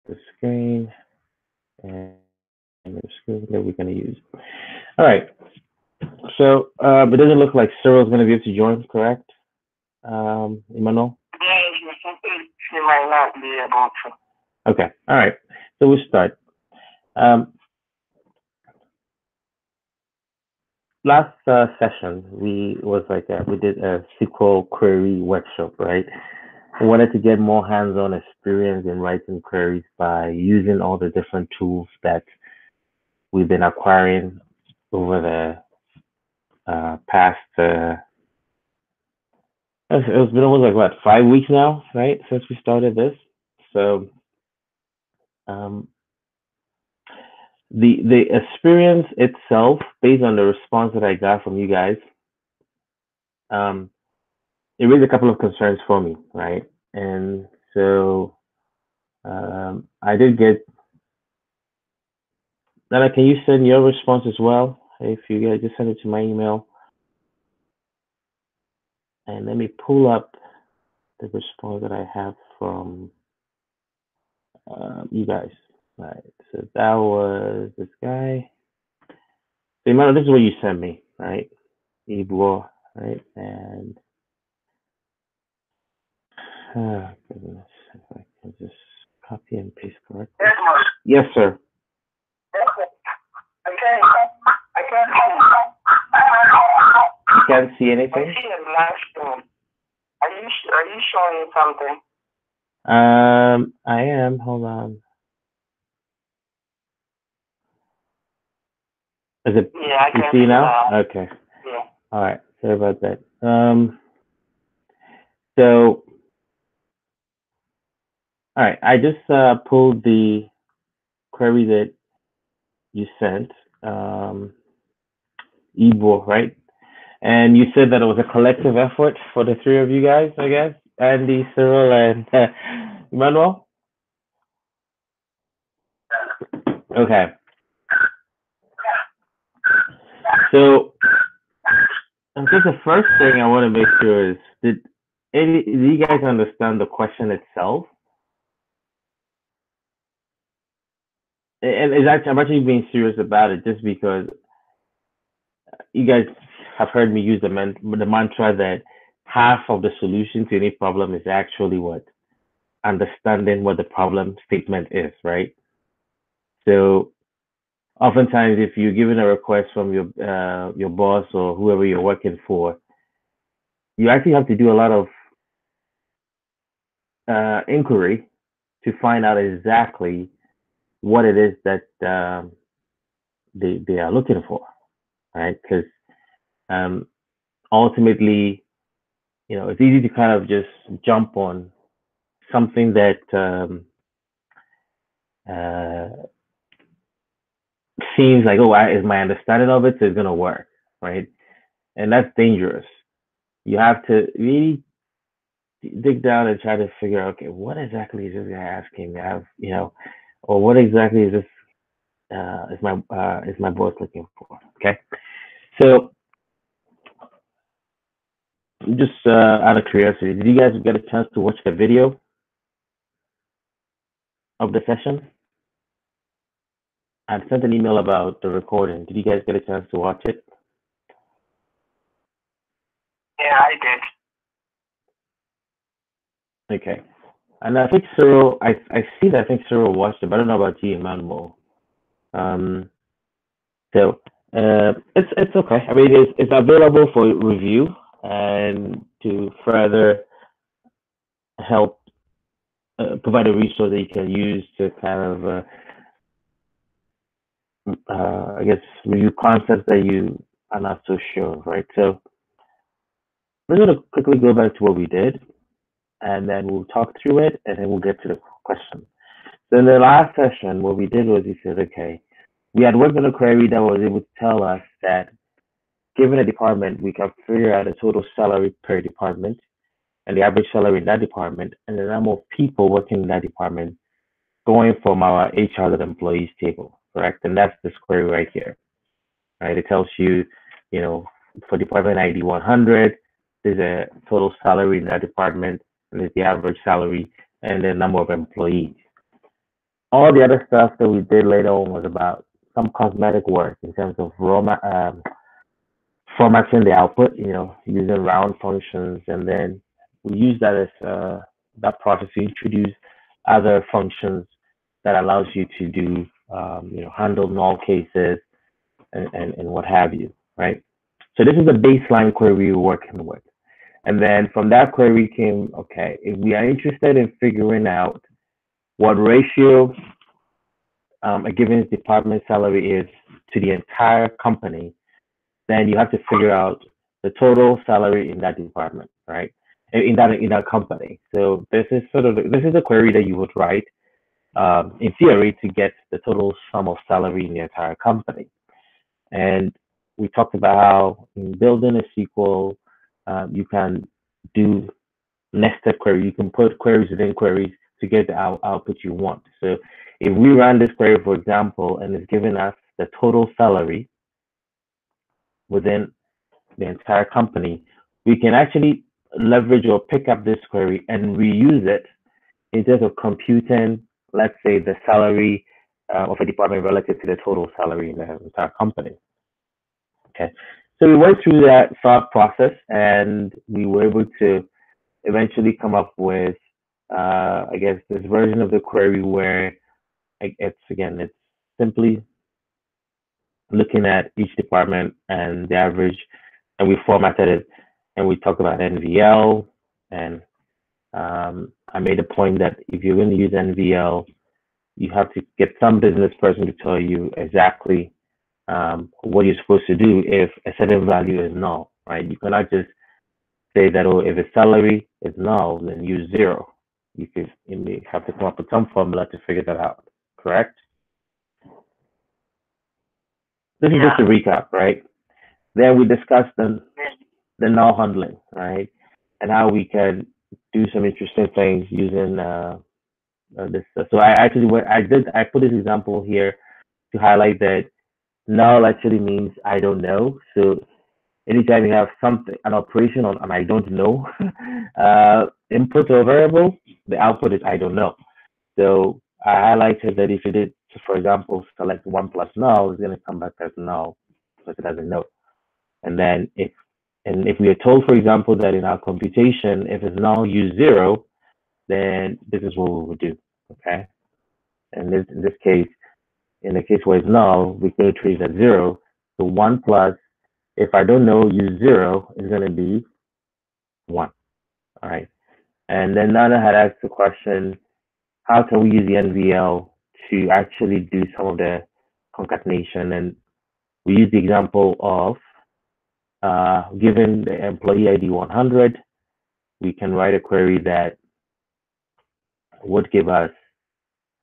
the screen and the screen that we're going to use. All right. So it doesn't look like Cyril's going to be able to join, correct? Emmanuel? He might not be able to. Okay. All right. So we'll start. Last session, we did a SQL query workshop, right? We wanted to get more hands-on experience in writing queries by using all the different tools that we've been acquiring over the past. It's been almost like what 5 weeks now, right, since we started this. So um, the experience itself, based on the response that I got from you guys, um, it raised a couple of concerns for me, right? And so I did get. Nana, can you send your response as well? If you guys just send it to my email, and let me pull up the response that I have from you guys. Right. So that was this guy. So Emmanuel, this is what you sent me, right? Ibor, right? And goodness, if I can just copy and paste correctly. Yes, sir. I You can't see I anything? see a black screen. Are you showing something? I am. Hold on. Is it? Yeah, I You can see see now? now. Okay. Yeah. All right. Sorry about that. So, all right. I just pulled the query that you sent, Ibor, right? And you said that it was a collective effort for the three of you guys, I guess, Andy, Cyril, and Emmanuel. Okay. So I think the first thing I want to make sure is do you guys understand the question itself? And I'm actually being serious about it just because you guys have heard me use the mantra that half of the solution to any problem is actually what understanding what the problem statement is, right? So oftentimes, if you're given a request from your boss or whoever you're working for, you actually have to do a lot of inquiry to find out exactly what it is that they are looking for, right? Because um, ultimately, it's easy to kind of just jump on something that uh, seems like, oh, is my understanding of it, so it's going to work, right? And that's dangerous. You have to really dig down and try to figure out, okay, what exactly is this guy asking me? Or what exactly is this is my boss looking for? Okay, so just out of curiosity, did you guys get a chance to watch the video of the session? I sent an email about the recording. Did you guys get a chance to watch it? Yeah, I did. Okay. And I think Cyril, I see that I think Cyril watched it, but I don't know about you, Emmanuel. Um, so it's okay. I mean, it's available for review and to further help provide a resource that you can use to kind of, I guess, review concepts that you are not so sure, right? So we're going to quickly go back to what we did, and then we'll talk through it, and then we'll get to the question. So in the last session, what we did was we said, okay, we had worked on a query that was able to tell us that given a department, we can figure out the total salary per department and the average salary in that department and the number of people working in that department going from our HR employees table, correct? And that's this query right here, right? It tells you, you know, for department ID 100, there's a total salary in that department and there's the average salary and the number of employees. All the other stuff that we did later on was about some cosmetic work in terms of formatting the output, using round functions, and then we use that as that process to introduce other functions that allows you to do, handle null cases and what have you, right? So this is the baseline query we're working with. And then from that query came, okay, if we are interested in figuring out what ratio a given department salary is to the entire company, then you have to figure out the total salary in that department, right? In that company. So this is a query that you would write in theory to get the total sum of salary in the entire company. And we talked about how in building a SQL, you can do nested query. You can put queries within queries to get the output you want. So if we run this query, for example, and it's giving us the total salary within the entire company, we can actually leverage or pick up this query and reuse it instead of computing, let's say, the salary of a department relative to the total salary in the entire company. Okay, so we went through that thought process and we were able to eventually come up with, I guess, this version of the query where it's simply looking at each department and the average, and we formatted it, and we talked about NVL, and I made a point that if you're going to use NVL, you have to get some business person to tell you exactly what you're supposed to do if a certain value is null, right? You cannot just say that, oh, if a salary is null, then use 0. You may have to come up with some formula to figure that out, correct? This is just a recap, right? Then we discussed the null handling, right? And how we can do some interesting things using this. So I put this example here to highlight that null actually means I don't know. So anytime you have an operation on an I don't know input or variable, the output is I don't know. So I highlighted that if you did, for example, select 1 plus null, it's going to come back as null because it doesn't know. And then if we are told, for example, that in our computation, if it's null, use 0, then this is what we would do, okay? And in this case, in the case where it's null, we can treat it as 0. So 1 plus, if I don't know, use 0 is going to be 1, all right? And then Nana had asked the question, how can we use the NVL to actually do some of the concatenation? And we use the example of given the employee ID 100, we can write a query that would give us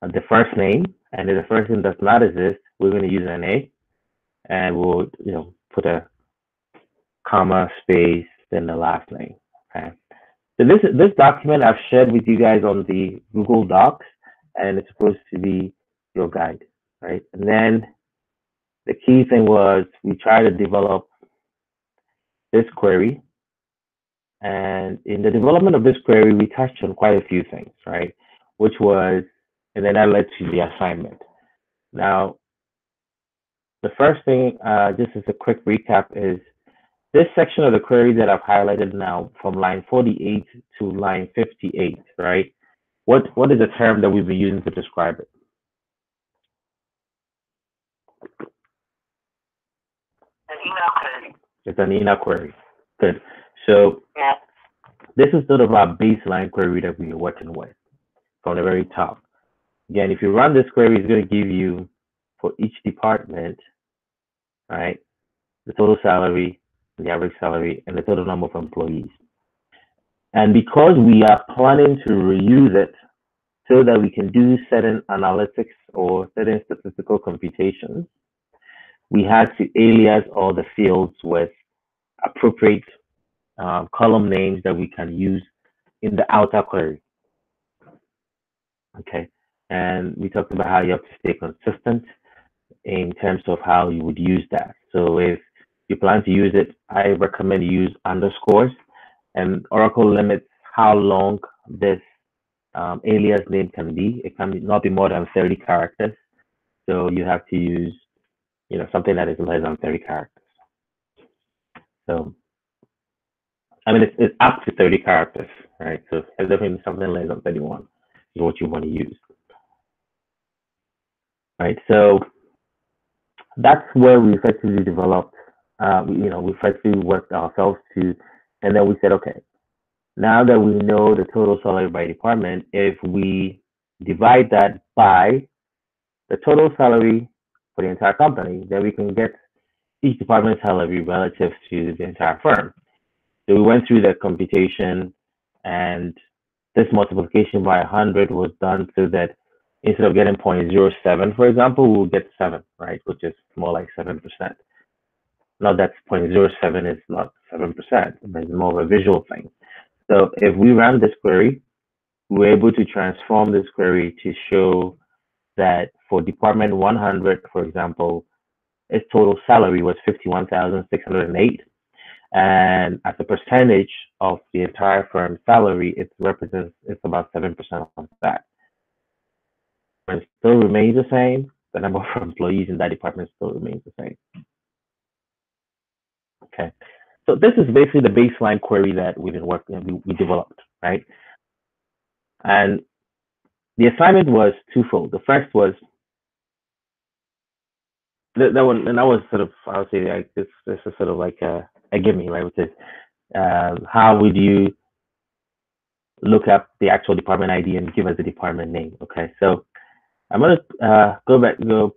the first name, and if the first name does not exist, we're going to use an A, and we'll put a comma, space, then the last name. Okay. So this document I've shared with you guys on the Google Docs, and it's supposed to be your guide, right? And then the key thing was we try to develop this query. And in the development of this query, we touched on quite a few things, right? And then that led to the assignment. Now, the first thing, just as a quick recap, is this section of the query that I've highlighted now from line 48 to line 58, right? What is the term that we've been using to describe it? An email query. It's an email query. Good. So this is sort of our baseline query that we are working with from the very top. Again, if you run this query, it's going to give you for each department, right, the total salary, the average salary, and the total number of employees. And because we are planning to reuse it so that we can do certain analytics or certain statistical computations, we had to alias all the fields with appropriate column names that we can use in the outer query. Okay, and we talked about how you have to stay consistent in terms of how you would use that. So if you plan to use it, I recommend you use underscores, and Oracle limits how long this alias name can be. It can not be more than 30 characters. So you have to use, something that is less than 30 characters. So, I mean, it's up to 30 characters, right? So it's definitely something less than 31 is what you want to use, right? So that's where we effectively developed, we effectively worked ourselves to, and then we said, okay, now that we know the total salary by department, if we divide that by the total salary for the entire company, then we can get each department's salary relative to the entire firm. So we went through that computation, and this multiplication by 100 was done so that instead of getting 0.07, for example, we'll get 7, right, which is more like 7%. Now that 0.07 is not 7%, but it's more of a visual thing. So if we run this query, we're able to transform this query to show that for department 100, for example, its total salary was 51,608, and as a percentage of the entire firm's salary, it's about 7% of that. And it still remains the same. The number of employees in that department still remains the same. Okay, so this is basically the baseline query that we've been working, we developed, right? And the assignment was twofold. The first was that one, and that was sort of, I would say, like this is sort of like a gimme, right? Which is how would you look up the actual department ID and give us the department name? Okay, so I'm gonna go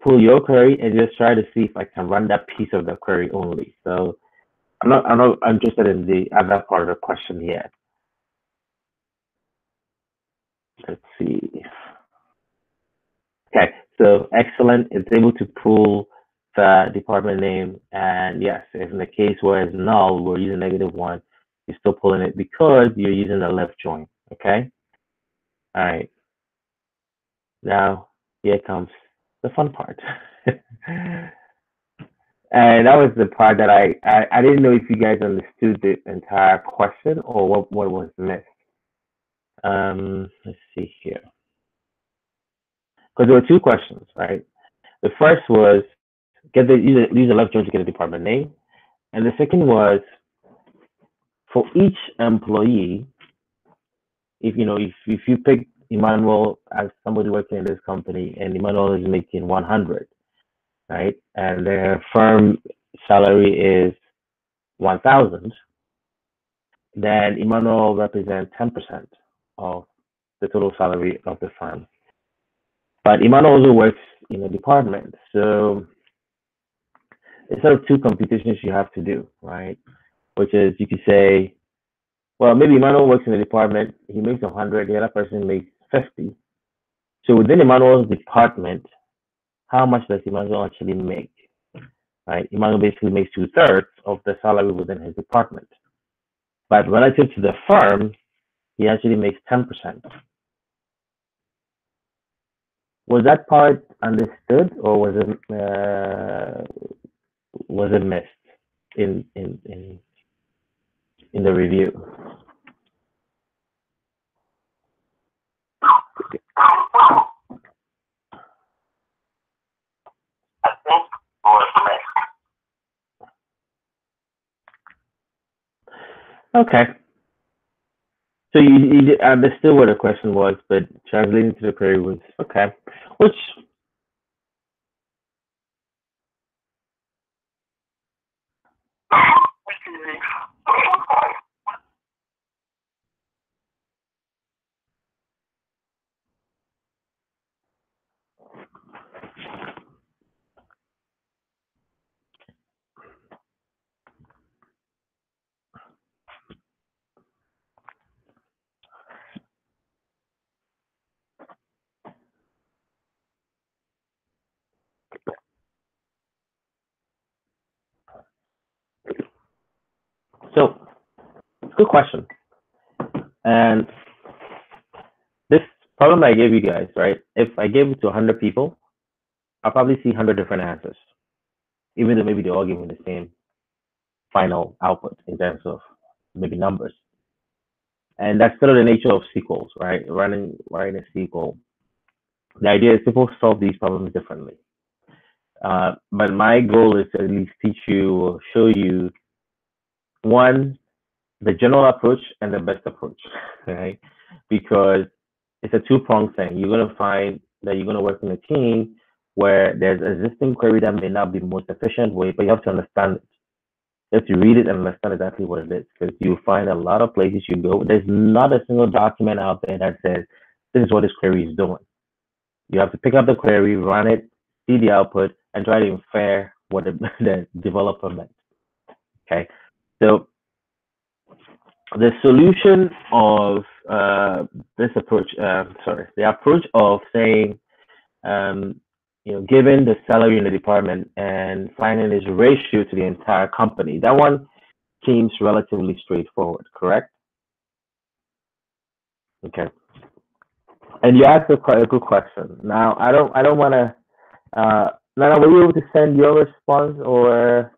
pull your query and just try to see if I can run that piece of the query only. So I'm not interested in the other part of the question yet. Let's see. Okay, so excellent. It's able to pull the department name, and yes, if in the case where it's null, we're using -1, you're still pulling it because you're using the left join. Okay. All right. Now here comes the fun part. And that was the part that I didn't know if you guys understood the entire question or what was missed. Let's see here. Because there were two questions, right? The first was use the left join to get a department name, and the second was for each employee. If you pick Emmanuel as somebody working in this company, and Emmanuel is making 100, right, and their firm salary is 1,000, then Emmanuel represents 10% of the total salary of the firm. But Emmanuel also works in a department, so it's sort of two computations you have to do, right? Which is you could say, well, maybe Emmanuel works in a department, he makes 100, the other person makes 50. So within Emmanuel's department, how much does Emmanuel actually make? Right? Emmanuel basically makes 2/3 of the salary within his department. But relative to the firm, he actually makes 10%. Was that part understood, or was it missed in the review? I think was Okay. So you understood what the question was, but translating to the query was okay. Which so good question. And this problem I gave you guys, right? If I gave it to 100 people, I'll probably see 100 different answers, even though maybe they're all giving the same final output in terms of maybe numbers. And that's sort of the nature of SQLs, right? Writing a SQL. The idea is people solve these problems differently. But my goal is to at least teach you or show you one, the general approach and the best approach, right? Because it's a two-pronged thing. You're going to find that you're going to work in a team where there's an existing query that may not be the most efficient way, but you have to understand it. You have to read it and understand exactly what it is, because you find a lot of places you go, there's not a single document out there that says this is what this query is doing. You have to pick up the query, run it, see the output, and try to infer what the developer meant. Okay, so the solution of this approach, the approach of saying, um, given the salary in the department and finding its ratio to the entire company, that one seems relatively straightforward, correct? Okay. And you asked a good question. Now, I don't want to. Nana, were you able to send your response or?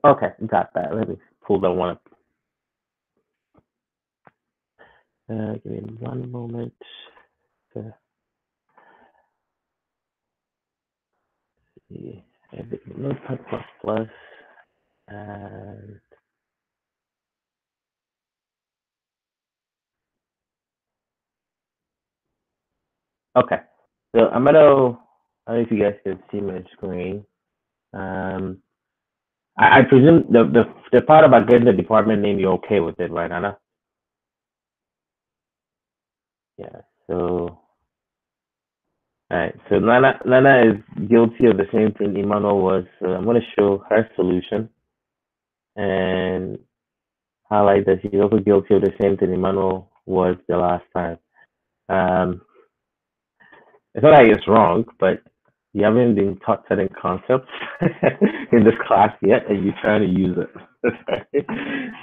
Okay, got that. Let me pull that one up. Give me one moment. Uh, see. Notepad plus plus. And okay, so I'm gonna. I don't know if you guys can see my screen. Um, I presume the part about getting the department name, you're okay with it, right, Anna? Yeah. So, all right. So Nana is guilty of the same thing Emmanuel was. So I'm going to show her solution and highlight that she's also guilty of the same thing Emmanuel was the last time. Um, it's not like it's wrong, but you haven't been taught certain concepts in this class yet, and you're trying to use it.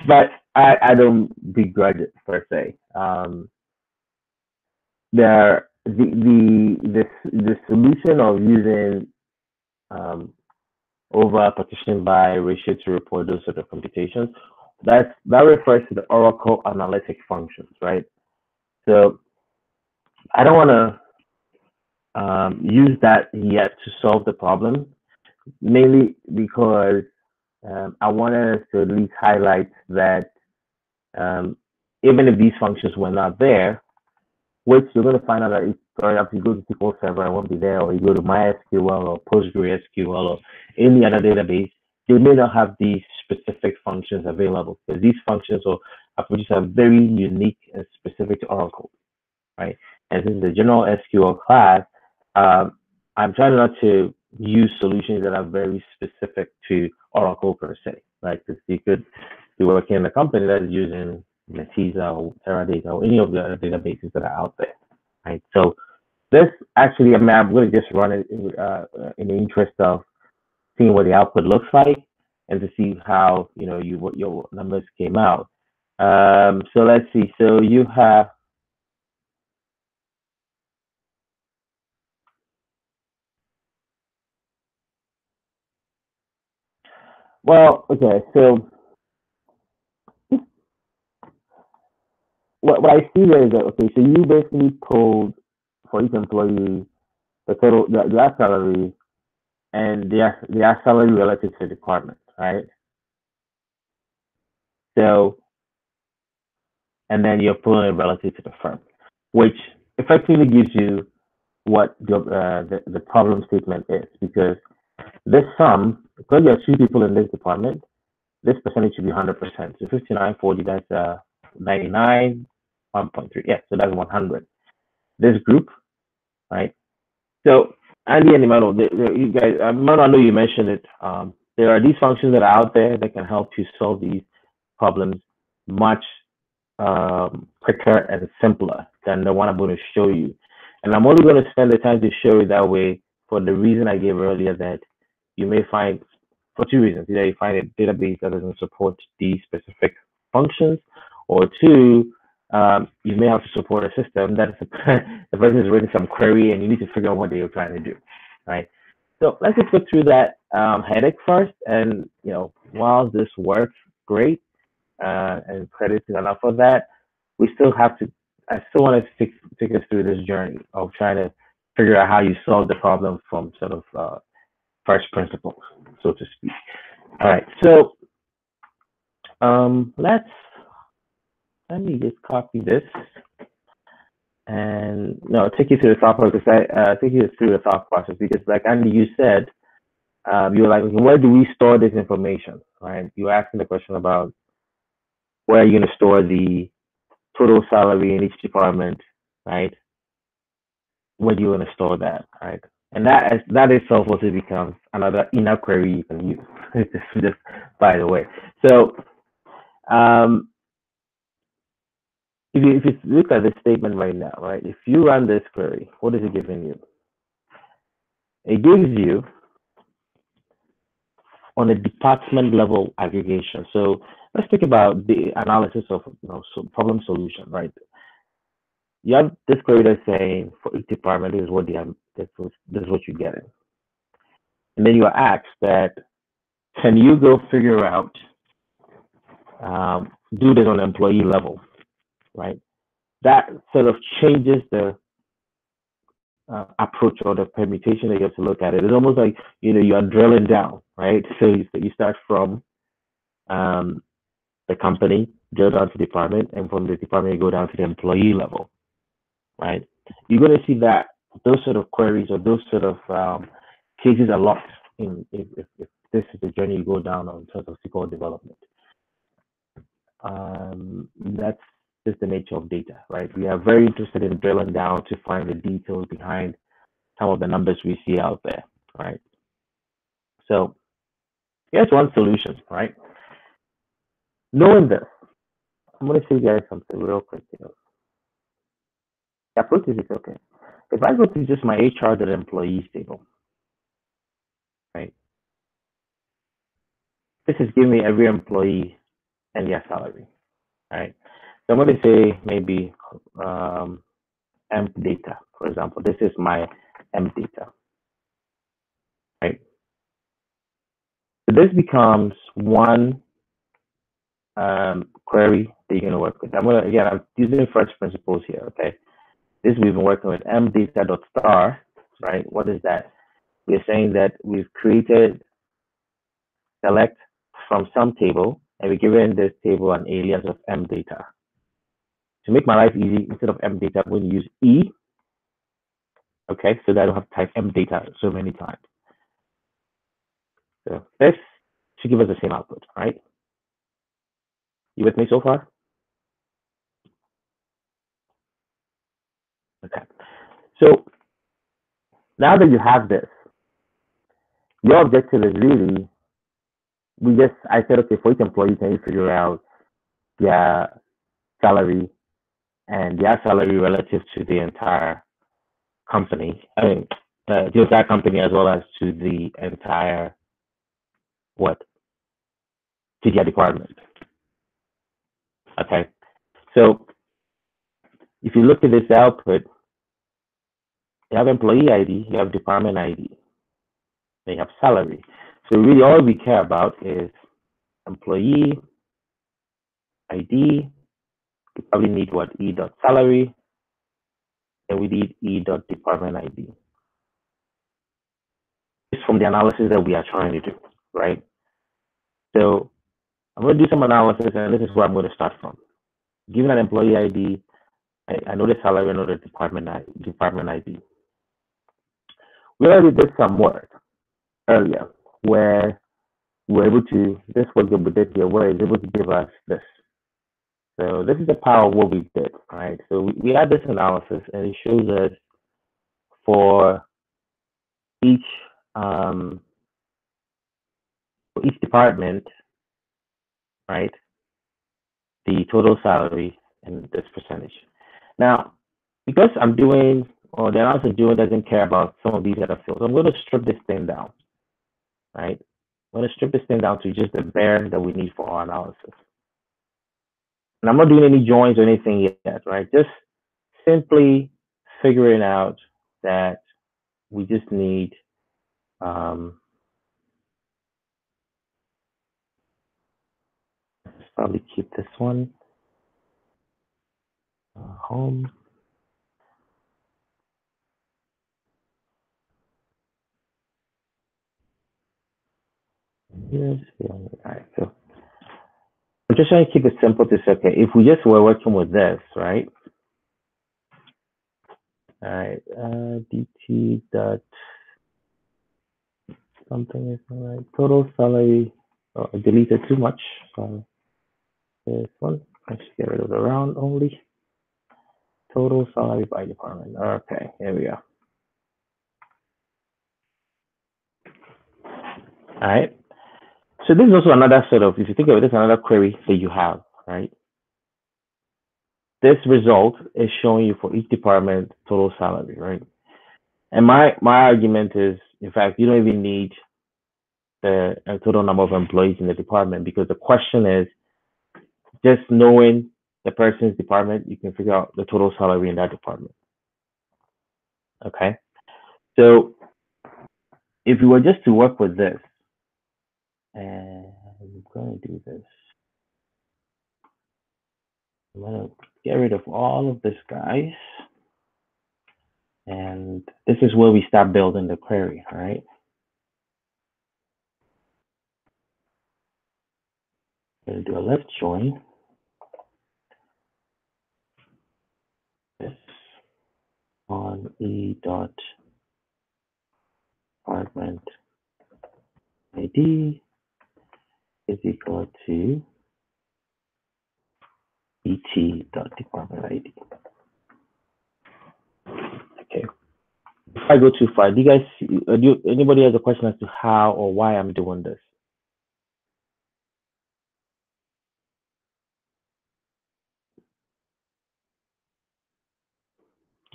But I don't begrudge it per se. The solution of using um, over partition by ratio to report those sort of computations, that refers to the Oracle analytic functions, right? So I don't want to use that yet to solve the problem, mainly because I wanted us to at least highlight that even if these functions were not there, which you're going to find out that if you go to SQL Server, I won't be there, or you go to MySQL or PostgreSQL or any other database, they may not have these specific functions available, because these functions or approaches are very unique and specific to Oracle, right? And this is the general SQL class. I'm trying not to use solutions that are very specific to Oracle per se, right? Because you could be working in a company that is using Netezza or Teradata or any of the other databases that are out there, right? So this actually, I mean, I'm going to just run it in the interest of seeing what the output looks like and to see how what your numbers came out. So let's see. So you have, well, okay. So what I see there is that, okay, so you basically pulled for each employee the total their salary and their salary relative to the department, right? So and then you're pulling it relative to the firm, which effectively gives you what the problem statement is, because this sum, because there are two people in this department, this percentage should be 100%. So 5940, that's 99, 1.3. Yeah, so that's 100. This group, right? So Andy and Emmanuel, you guys, Emmanuel, I know you mentioned it. There are these functions that are out there that can help you solve these problems much quicker and simpler than the one I'm going to show you. And I'm only going to spend the time to show you that way for the reason I gave earlier, that you may find, for two reasons: either you find a database that doesn't support these specific functions, or two, you may have to support a system that the person is writing some query and you need to figure out what they are trying to do, right? So let's just go through that headache first. And while this works, great, and credit to Anna for that. We still have to. I still want to take us through this journey of trying to figure out how you solve the problem from sort of first principles, so to speak. All right, so let me just copy this and no, take you through the thought process. Take you through the thought process because, like Andy, you said, you were like, okay, where do we store this information, right? You were asking the question about where are you going to store the total salary in each department, right? Where do you want to store that, right? And that itself also becomes another inner query you can use. just by the way. So um, if you look at the statement right now, right? If you run this query, what is it giving you? It gives you on a department level aggregation. So let's think about the analysis of problem solution, right? You have this query that's saying for each department this is what this is what you're getting, and then you are asked that can you go figure out do this on an employee level, right? That sort of changes the approach or the permutation that you have to look at it. It's almost like you are drilling down, right? So you start from the company, drill down to the department, and from the department you go down to the employee level, right? You're going to see that those sort of queries or those sort of cases a lot if this is the journey you go down on terms of SQL development. That's just the nature of data, right? We are very interested in drilling down to find the details behind some of the numbers we see out there, right? So here's one solution, right? Knowing this, I'm going to show you guys something real quick. The approach is okay. If I go to just my HR.employees table, right? This is giving me every employee and their salary, right? So I'm going to say maybe emp data, for example. This is my emp data, right? So this becomes one query that you're going to work with. I'm using first principles here, okay? This we've been working with mdata.star, right? What is that? We're saying that we've created select from some table, and we're giving this table an alias of mdata. To make my life easy, instead of mdata, I'm going to use E, okay? So that I don't have to type mdata so many times. So this should give us the same output, right? You with me so far? Okay. So now that you have this, your objective is really, I said, okay, for each employee, can you figure out their salary and their salary relative to the entire company? I mean, the entire company as well as to the entire, to their department. Okay. So if you look at this output, you have employee ID, you have department ID, they have salary. So really all we care about is employee ID. We probably need E.salary, and we need E.department ID. It's from the analysis that we are trying to do, right? So I'm going to do some analysis, and this is where I'm going to start from. Given an employee ID, I know the salary, I know the department ID. We already did some work earlier where we're able to, this work that we did here, where it's able to give us this. So this is the power of what we did, right? So we had this analysis, and it shows us for each department, right, the total salary and this percentage. Now, because I'm doing, or the analysis doing doesn't care about some of these other fields, I'm going to strip this thing down, right? I'm going to strip this thing down to just the bare that we need for our analysis. And I'm not doing any joins or anything yet, right? Just simply figuring out that we just need probably keep this one. Home. Yes. All right. So I'm just trying to keep it simple to say, okay, if we just were working with this, right? All right. DT dot something is all right. Total salary. Oh, I deleted too much. So this one. Let's get rid of the round only. Total salary by department. Okay, here we go. All right. So this is also another sort of, if you think of it, this is another query that you have, right? This result is showing you for each department total salary, right? And my argument is, in fact, you don't even need the total number of employees in the department, because the question is just knowing the person's department, you can figure out the total salary in that department. Okay. So if you were just to work with this, and I'm going to do this. I'm going to get rid of all of this, guys. And this is where we start building the query, all right? I'm going to do a left join. This on e dot department ID is equal to et dot department ID. Okay. If I go too far, do you guys, anybody has a question as to how or why I'm doing this?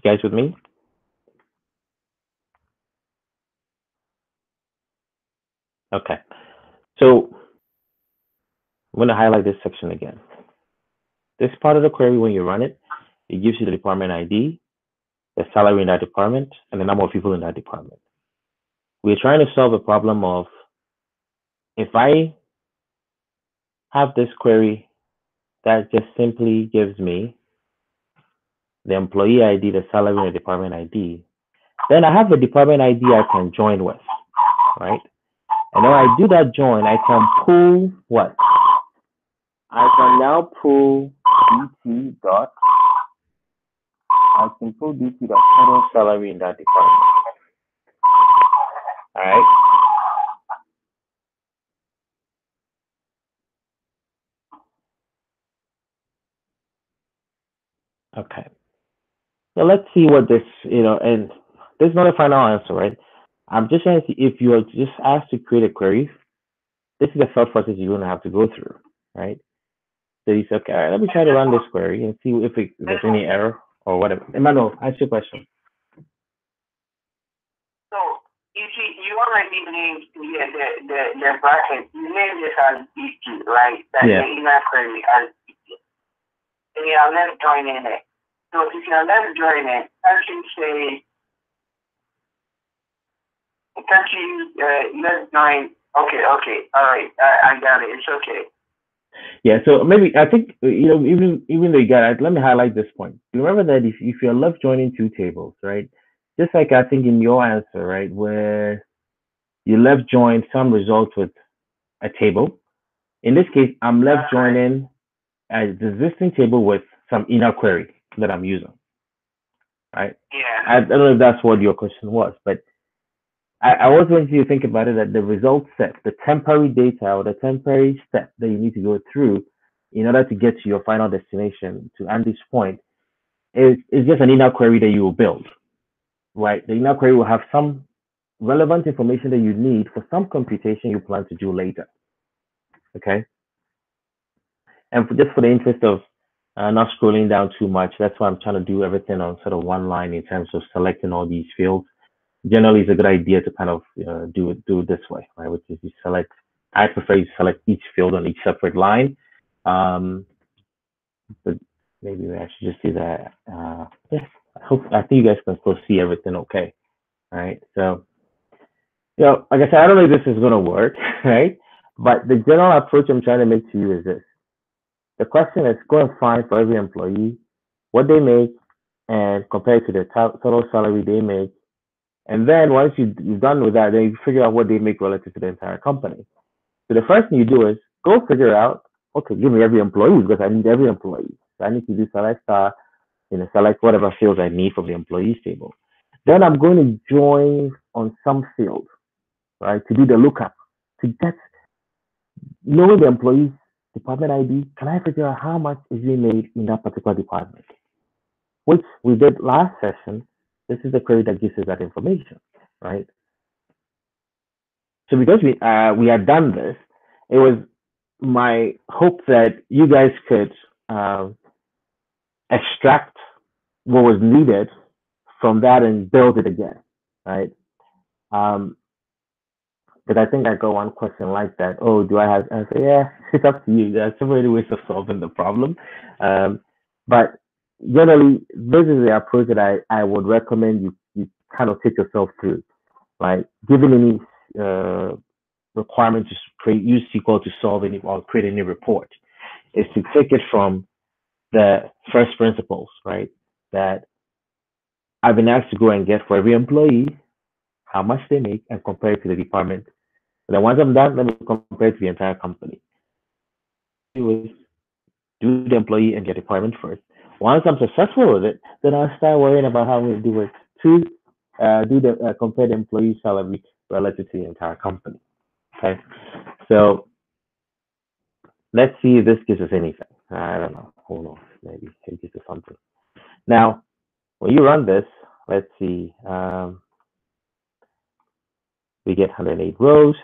You guys with me? Okay. So I'm going to highlight this section again. This part of the query, when you run it, it gives you the department ID, the salary in that department, and the number of people in that department. We're trying to solve a problem of, if I have this query that just simply gives me the employee ID, the salary, and the department ID, then I have the department ID I can join with, right? And when I do that join, I can pull what? I can now pull DT dot, I can pull DT dot total salary in that department. All right. Okay. So let's see what this, and this is not a final answer, right? I'm just trying to see if you are just asked to create a query, this is the thought process you're going to have to go through, right? So you say, okay, all right, let me try to run this query and see if there's any error or whatever. Emmanuel, ask your question. So you see, you already named the bracket. You named this as DT, right? That's the inner query as DT. And you have left join in it. So if you have left join it, actually say, let's join. Okay, all right, I got it. It's okay. Yeah, so maybe I think even though you got it, let me highlight this point. Remember that if you're left joining two tables, right? Just like I think in your answer, right, where you left join some results with a table. In this case, I'm left joining an existing table with some inner query that I'm using, right? Yeah. I don't know if that's what your question was, but I always want you to think about it that the result set, the temporary data or the temporary step that you need to go through in order to get to your final destination, to Andy's point, is just an inner query that you will build, right? The inner query will have some relevant information that you need for some computation you plan to do later, okay? And just for the interest of not scrolling down too much, that's why I'm trying to do everything on sort of one line in terms of selecting all these fields. Generally, it's a good idea to kind of do it this way, right? Which is you select. I prefer you select each field on each separate line. But maybe I should just do that. Yeah, I think you guys can still see everything okay, right? So, like I said, I don't know if this is gonna work, right? But the general approach I'm trying to make to you is this: The question is go and find for every employee what they make and compare it to the total salary they make. And then once you've done with that, then you figure out what they make relative to the entire company. So the first thing you do is go figure out, okay, give me every employee because I need every employee. So I need to do select star, select whatever fields I need from the employees table. Then I'm going to join on some field, right, to do the lookup to get knowing the employee's department ID. Can I figure out how much is being made in that particular department? Which we did last session. This is the query that gives us that information, right? So because we had done this, it was my hope that you guys could extract what was needed from that and build it again, right? Because I think I got one question like that. Oh, do I have? I say, yeah, it's up to you. There are so many ways of solving the problem, but generally, this is the approach that I would recommend you kind of take yourself through. Like, given any requirement to use SQL to solve any or create any report, is to take it from the first principles, right? That I've been asked to go and get for every employee how much they make and compare it to the department. And then once I'm done, let me compare it to the entire company. Do is do the employee and the department first. Once I'm successful with it, then I'll start worrying about how I'm going to do it to do the compare the employee salary relative to the entire company. Okay, so let's see if this gives us anything. I don't know. Who knows? Maybe it gives us something. Now, when you run this, let's see. We get 108 rows.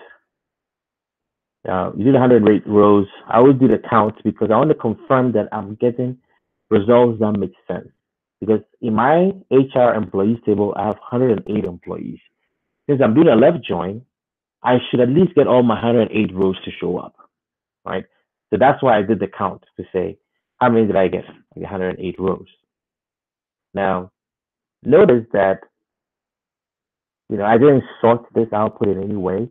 You do the 108 rows. I always do the count because I want to confirm that I'm getting results that make sense. Because in my HR employees table, I have 108 employees. Since I'm doing a left join, I should at least get all my 108 rows to show up, right? So that's why I did the count to say, how many did I get? I get 108 rows. Now, notice that, I didn't sort this output in any way,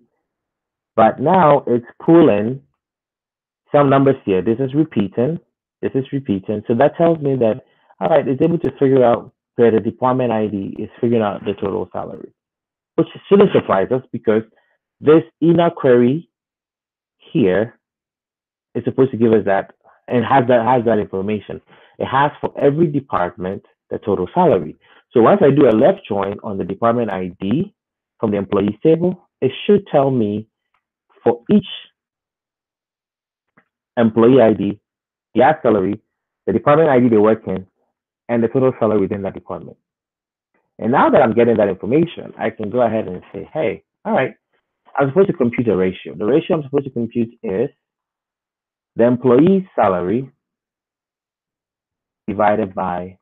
but now it's pulling some numbers here. This is repeating. This is repeating. So that tells me that, all right, it's able to figure out where the department ID is figuring out the total salary, which shouldn't surprise us because this inner query here is supposed to give us that and has that information. It has for every department the total salary. So once I do a left join on the department ID from the employees table, it should tell me for each employee ID, the salary, the department ID they work in, and the total salary within that department. And now that I'm getting that information, I can go ahead and say, hey, all right, I'm supposed to compute a ratio. The ratio I'm supposed to compute is the employee's salary divided by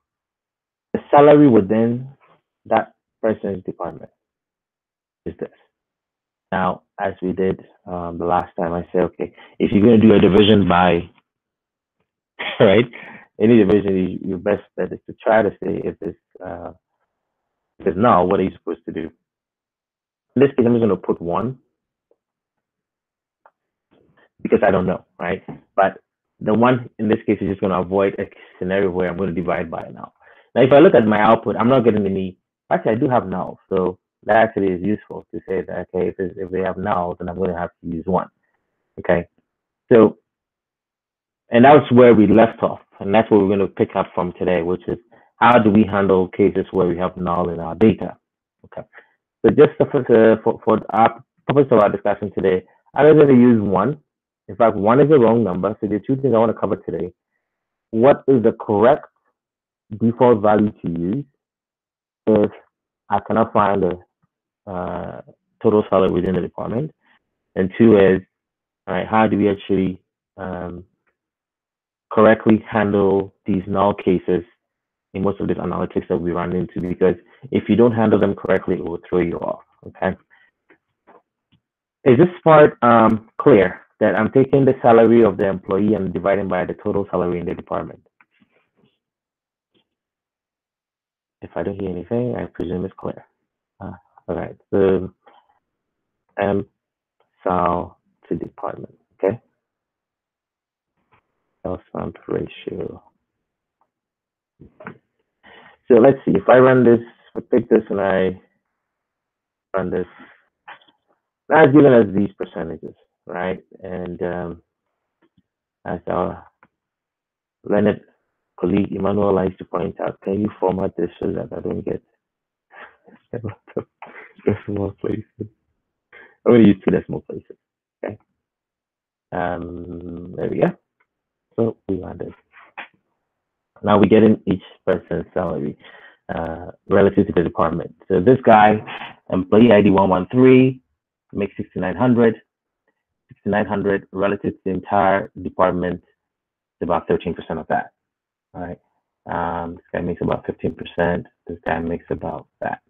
the salary within that person's department is this. Now, as we did the last time, I said, okay, if you're going to do a division by, right, any division, your best bet is to try to say if it's null, what are you supposed to do? In this case, I'm just going to put 1 because I don't know, right? But the 1 in this case is just going to avoid a scenario where I'm going to divide by now. Now, if I look at my output, I'm not getting any. Actually, I do have null, so that actually is useful to say that, okay, if they have null, then I'm going to have to use 1. Okay, so, and that's where we left off, and that's what we're going to pick up from today, which is how do we handle cases where we have null in our data? Okay, so just for our purpose of our discussion today, I'm going to use 1. In fact, 1 is the wrong number, so the 2 things I want to cover today. What is the correct default value to use if I cannot find the total salary within the department? And 2 is, all right, how do we actually correctly handle these null cases in most of these analytics that we run into? Because if you don't handle them correctly, it will throw you off, okay? Is this part clear, that I'm taking the salary of the employee and dividing by the total salary in the department? If I don't hear anything, I presume it's clear. All right, so sal to department, okay? Cell sump ratio. So let's see, if I run this, I pick this and I run this, now it's given us these percentages, right? And as our Leonard colleague Emmanuel likes to point out, can you format this so that I don't get a lot of decimal places? I'm going to use 2 decimal places, okay? There we go. So we run this. Now we get in each person's salary relative to the department. So this guy, employee ID 113, makes 6,900. 6,900 relative to the entire department is about 13% of that. All right. This guy makes about 15%. This guy makes about that.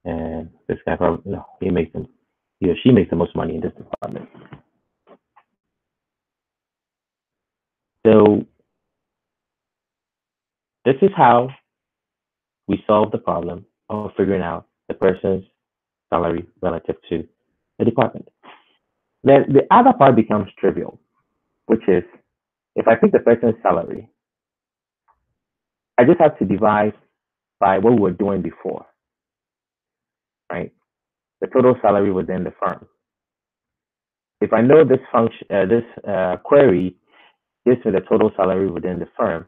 And this guy probably, no, he or she makes the most money in this department. So this is how we solve the problem of figuring out the person's salary relative to the department. Then the other part becomes trivial, which is if I pick the person's salary, I just have to divide by what we were doing before, right? The total salary within the firm. If I know this function, this query gives me the total salary within the firm,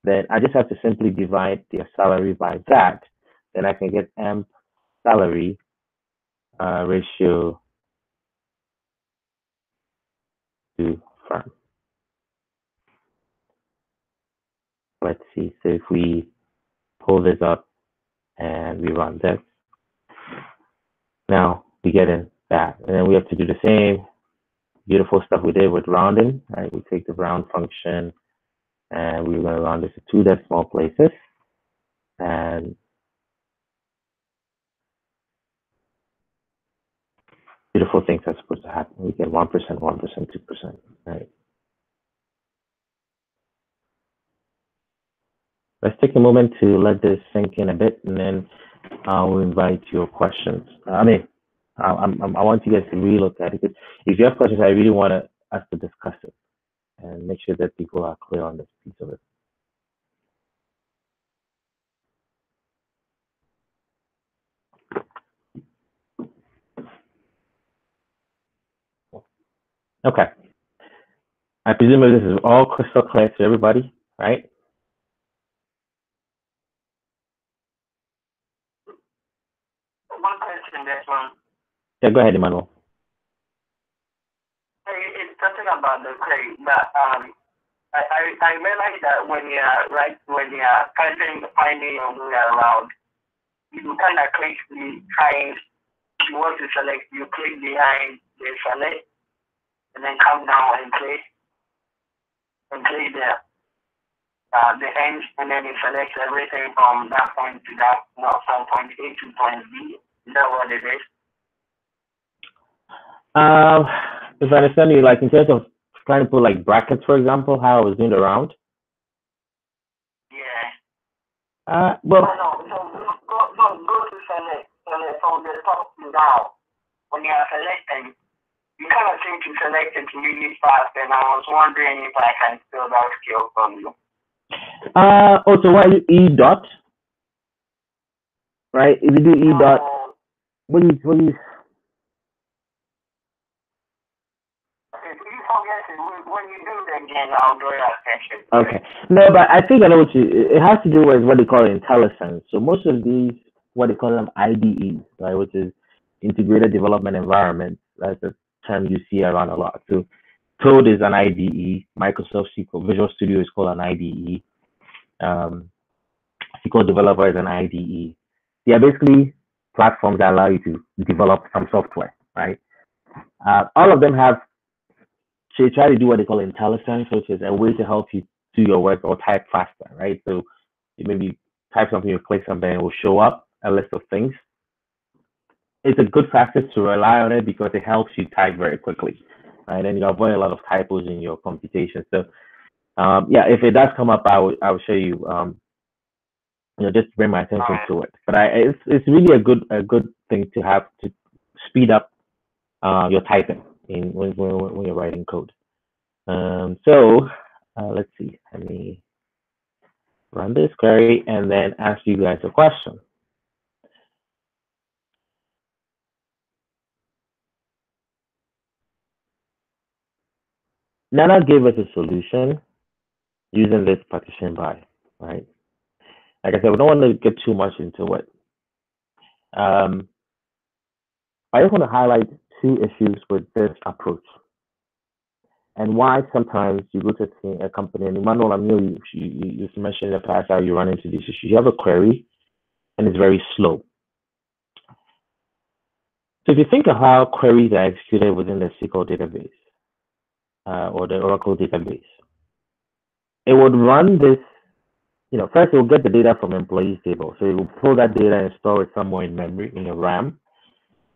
then I just have to simply divide their salary by that. Then I can get M salary ratio to firm. Let's see. So if we pull this up and we run this, now we get in that. And then we have to do the same beautiful stuff we did with rounding, right? We take the round function and we're going to round this to 2 decimal places. And beautiful things are supposed to happen. We get 1%, 1%, 2%, right? Let's take a moment to let this sink in a bit, and then I'll invite your questions. I want you guys to really look at it. If you have questions, I really want us to discuss it and make sure that people are clear on this piece of it. Okay. I presume this is all crystal clear to everybody, right? One question, this one. Yeah, go ahead, Emmanuel. It's talking about the query, but I realize that when you're finding your way around, you kind of click behind. You want to select, you click behind the select, and then come down and click the end, and then it selects everything from that point to that, from point A to point B. Is that what it is? If I understand you, like in terms of trying to put like brackets, for example, how I was doing the round. Yeah. Well. No. Go to select from the top to down. When you are selecting, you kind of seem to select it really fast, and I was wondering if I can steal that skill from you. So why E dot? Right? If you do E dot, when you forget it, when you do it again, I'll draw your attention. Okay. No, but I think I know what it has to do with what they call IntelliSense. So most of these, what they call them IDEs, right, which is Integrated Development Environment. That's a term you see around a lot. So Toad is an IDE. Microsoft SQL Visual Studio is called an IDE. SQL Developer is an IDE. They are basically platforms that allow you to develop some software, right? All of them have, so you try to do what they call IntelliSense, which is a way to help you do your work or type faster, right? So you maybe type something, you click something, it will show up a list of things. It's a good practice to rely on it because it helps you type very quickly, right? And you avoid a lot of typos in your computation. So yeah, if it does come up, I will show you. Just bring my attention to it. But it's really a good thing to have to speed up your typing when you're writing code. So let's see. Let me run this query and then ask you guys a question. Nana gave us a solution using this partition by, right? Like I said, we don't want to get too much into it. I just want to highlight two issues with this approach and why sometimes you go to a company, and Emmanuel, I know you mentioned in the past how you run into these issues. You have a query and it's very slow. So if you think of how queries are executed within the SQL database or the Oracle database, it would run this, first it will get the data from employees table. So it will pull that data and store it somewhere in memory, in your RAM.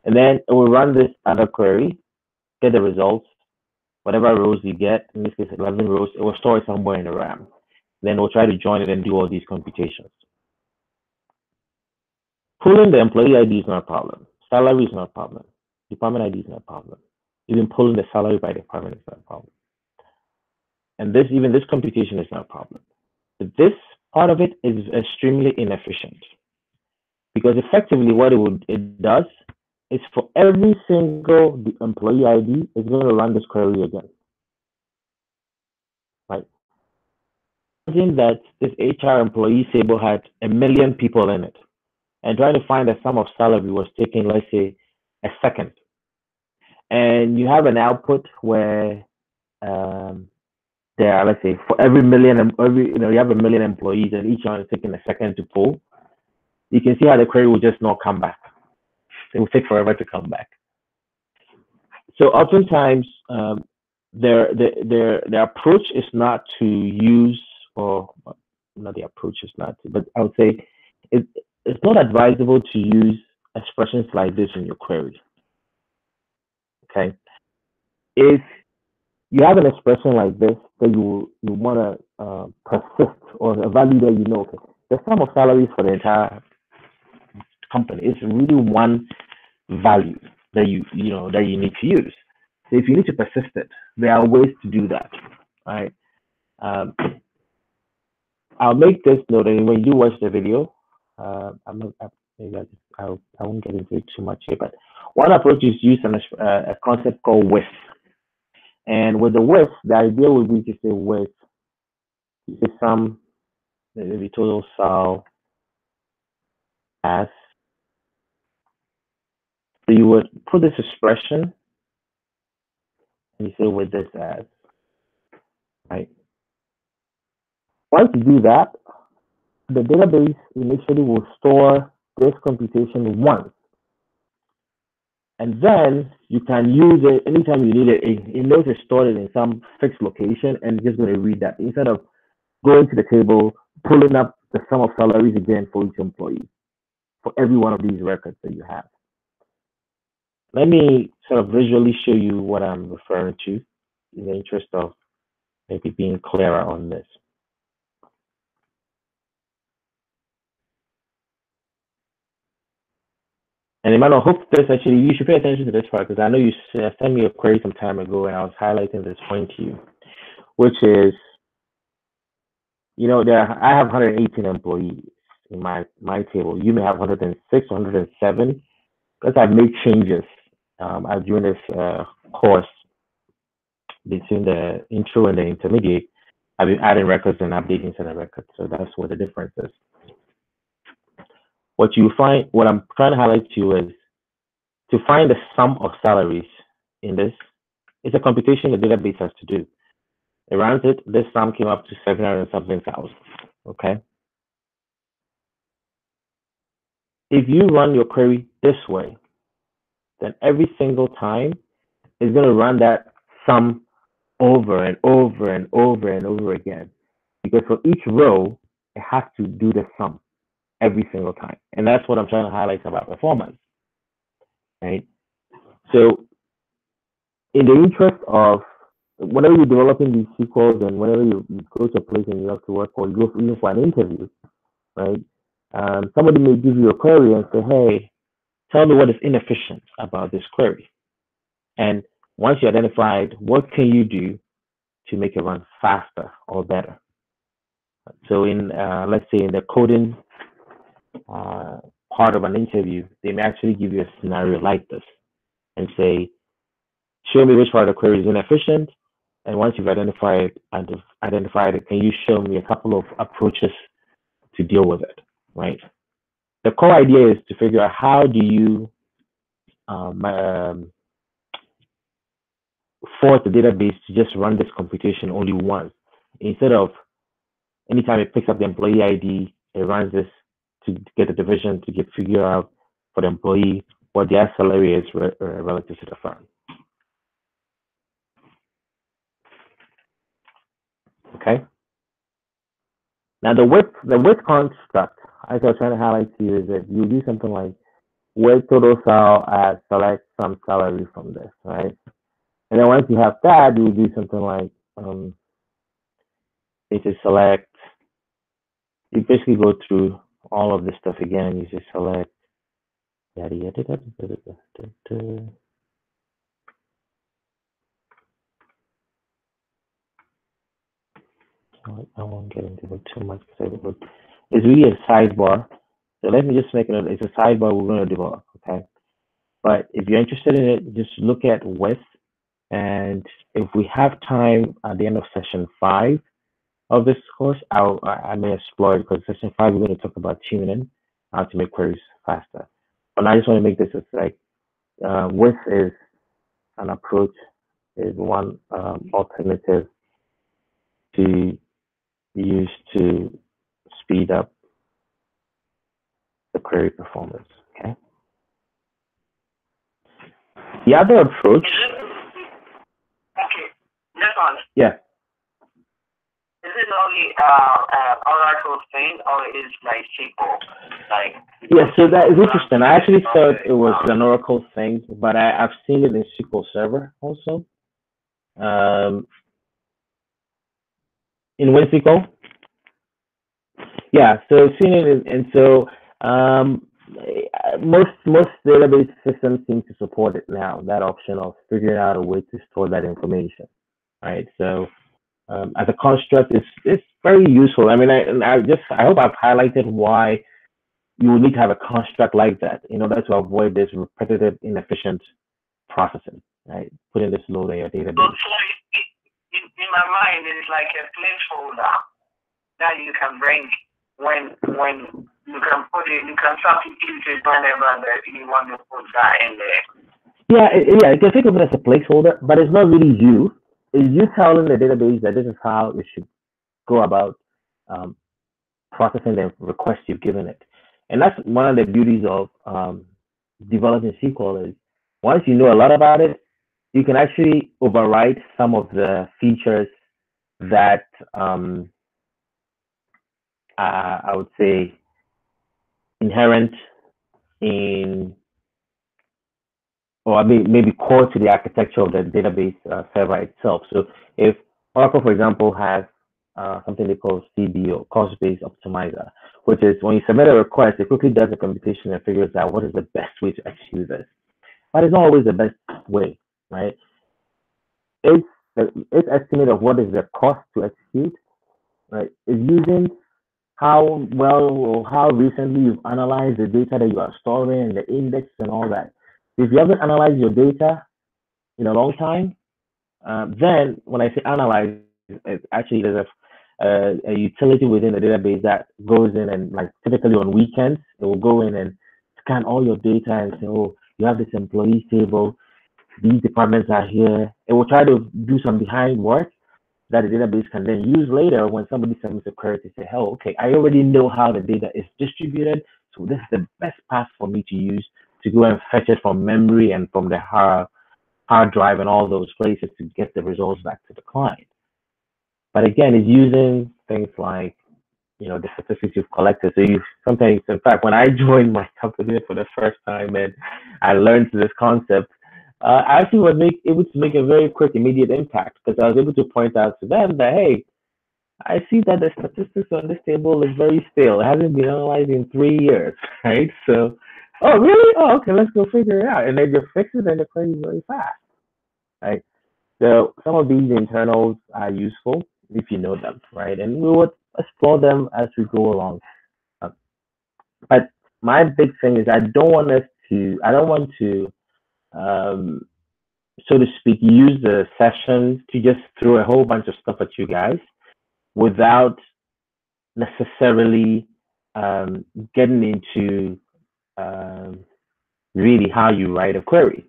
And then it will run this other query, get the results, whatever rows you get, in this case 11 rows, it will store it somewhere in the RAM. Then we'll try to join it and do all these computations. Pulling the employee ID is not a problem. Salary is not a problem. Department ID is not a problem. Even pulling the salary by department is not a problem. And even this computation is not a problem. But this part of it is extremely inefficient because effectively what it does is for every single employee ID, it's going to run this query again. Right? Imagine that this HR employee table had 1 million people in it, and trying to find the sum of salary was taking, let's say, a second. And you have an output where there are, let's say, for every million, you have 1 million employees, and each one is taking a second to pull. You can see how the query will just not come back. It will take forever to come back. So oftentimes, their approach is not to use, or not the approach is not to, but I would say it's not advisable to use expressions like this in your query. Okay, if you have an expression like this that you want to persist, or a value that okay, the sum of salaries for the entire company is really one value that you need to use. So if you need to persist it, there are ways to do that, right? I'll make this note, and when you watch the video, maybe I won't get into it too much here, but one approach is use a concept called width. And with the width, the idea would be to say width is some, maybe total sal as. So you would put this expression and you say with this as, right? Once you do that, the database initially will store this computation once. And then you can use it anytime you need it. It knows it's stored in some fixed location, and it's just going to read that instead of going to the table, pulling up the sum of salaries again for each employee for every one of these records that you have. Let me sort of visually show you what I'm referring to in the interest of maybe being clearer on this. And Emmanuel, I hope this actually, you should pay attention to this part because I know you sent me a query some time ago and I was highlighting this point to you, which is, I have 118 employees in my table. You may have 106, 107 because I've made changes during this course between the intro and the intermediate. I've been adding records and updating certain records. So that's what the difference is. What I'm trying to highlight to you is to find the sum of salaries in this. It's a computation the database has to do. It runs it. This sum came up to 700-something thousand. Okay. If you run your query this way, then every single time it's going to run that sum over and over and over and over again. Because for each row, it has to do the sum every single time. And that's what I'm trying to highlight about performance. Right? So in the interest of whenever you're developing these SQLs and whenever you go to a place and you have to work or you go even for an interview, right? Somebody may give you a query and say, hey, tell me what is inefficient about this query. And once you identified what can you do to make it run faster or better. So in let's say in the coding part of an interview, they may actually give you a scenario like this and say, show me which part of the query is inefficient. And once you've identified it, can you show me a couple of approaches to deal with it, right? The core idea is to figure out how do you force the database to just run this computation only once, instead of anytime it picks up the employee ID, it runs this to get the division to figure out for the employee what their salary is relative to the firm. Okay. Now the width construct, as I was trying to highlight to you, is that you do something like with total cell select some salary from this, right? And then once you have that, you do something like you just select. You basically go through all of this stuff again, and you just select. Yada yada yada yada yada. I won't get into it too much because it's really a sidebar. So let me just make it. It's a sidebar we're going to develop, okay? But if you're interested in it, just look at width. And if we have time at the end of session 5 of this course, I may explore it, because session 5 we're going to talk about tuning, how to make queries faster. But I just want to make this as like width is an approach, is one alternative to use to speed up the query performance. Okay. The other approach. Okay, that's on. Yeah. Is it only Oracle thing, or is like SQL? Like. Yeah, so that is interesting. I actually thought it was an Oracle thing, but I've seen it in SQL Server also. In WinSQL. Yeah, so I've seen it, and so most database systems seem to support it now. That option of figuring out a way to store that information, right? So as a construct, it's very useful. I mean, I hope I've highlighted why you will need to have a construct like that in order to avoid this repetitive, inefficient processing, right? Putting this load in your database. So in my mind, it's like a placeholder that you can bring when you can put it, you can substitute it whenever you want to put that in there. Yeah, you can think of it as a placeholder, but it's not really you. It's you telling the database that this is how it should go about processing the request you've given it. And that's one of the beauties of developing SQL is once you know a lot about it, you can actually override some of the features that I would say inherent in, or maybe core to the architecture of the database server itself. So if Oracle, for example, has something they call CBO, cost-based optimizer, which is when you submit a request, it quickly does a computation and figures out what is the best way to execute this. But it's not always the best way, right? Its estimate of what is the cost to execute, right, is using how well or how recently you've analyzed the data that you are storing and the index and all that. If you haven't analyzed your data in a long time, then when I say analyze, it's actually there's a utility within the database that goes in and, like, typically on weekends, it will go in and scan all your data and say, oh, you have this employee table, these departments are here. It will try to do some behind work that the database can then use later when somebody submits a query to say, oh, okay, I already know how the data is distributed, so this is the best path for me to use to go and fetch it from memory and from the hard drive and all those places to get the results back to the client. But again, it's using things like, the statistics you've collected. So sometimes, in fact, when I joined my company for the first time and I learned this concept, I actually was able to make a very quick, immediate impact, because I was able to point out to them that, hey, I see that the statistics on this table is very stale. It hasn't been analyzed in 3 years, right? So, oh, really? Oh, okay, let's go figure it out. And then you fix it and the query is very fast, right? So some of these internals are useful if you know them, right? And we would explore them as we go along. Uh, But my big thing is I don't want to, um, so to speak, use the session to just throw a whole bunch of stuff at you guys without necessarily um, getting into um, really how you write a query.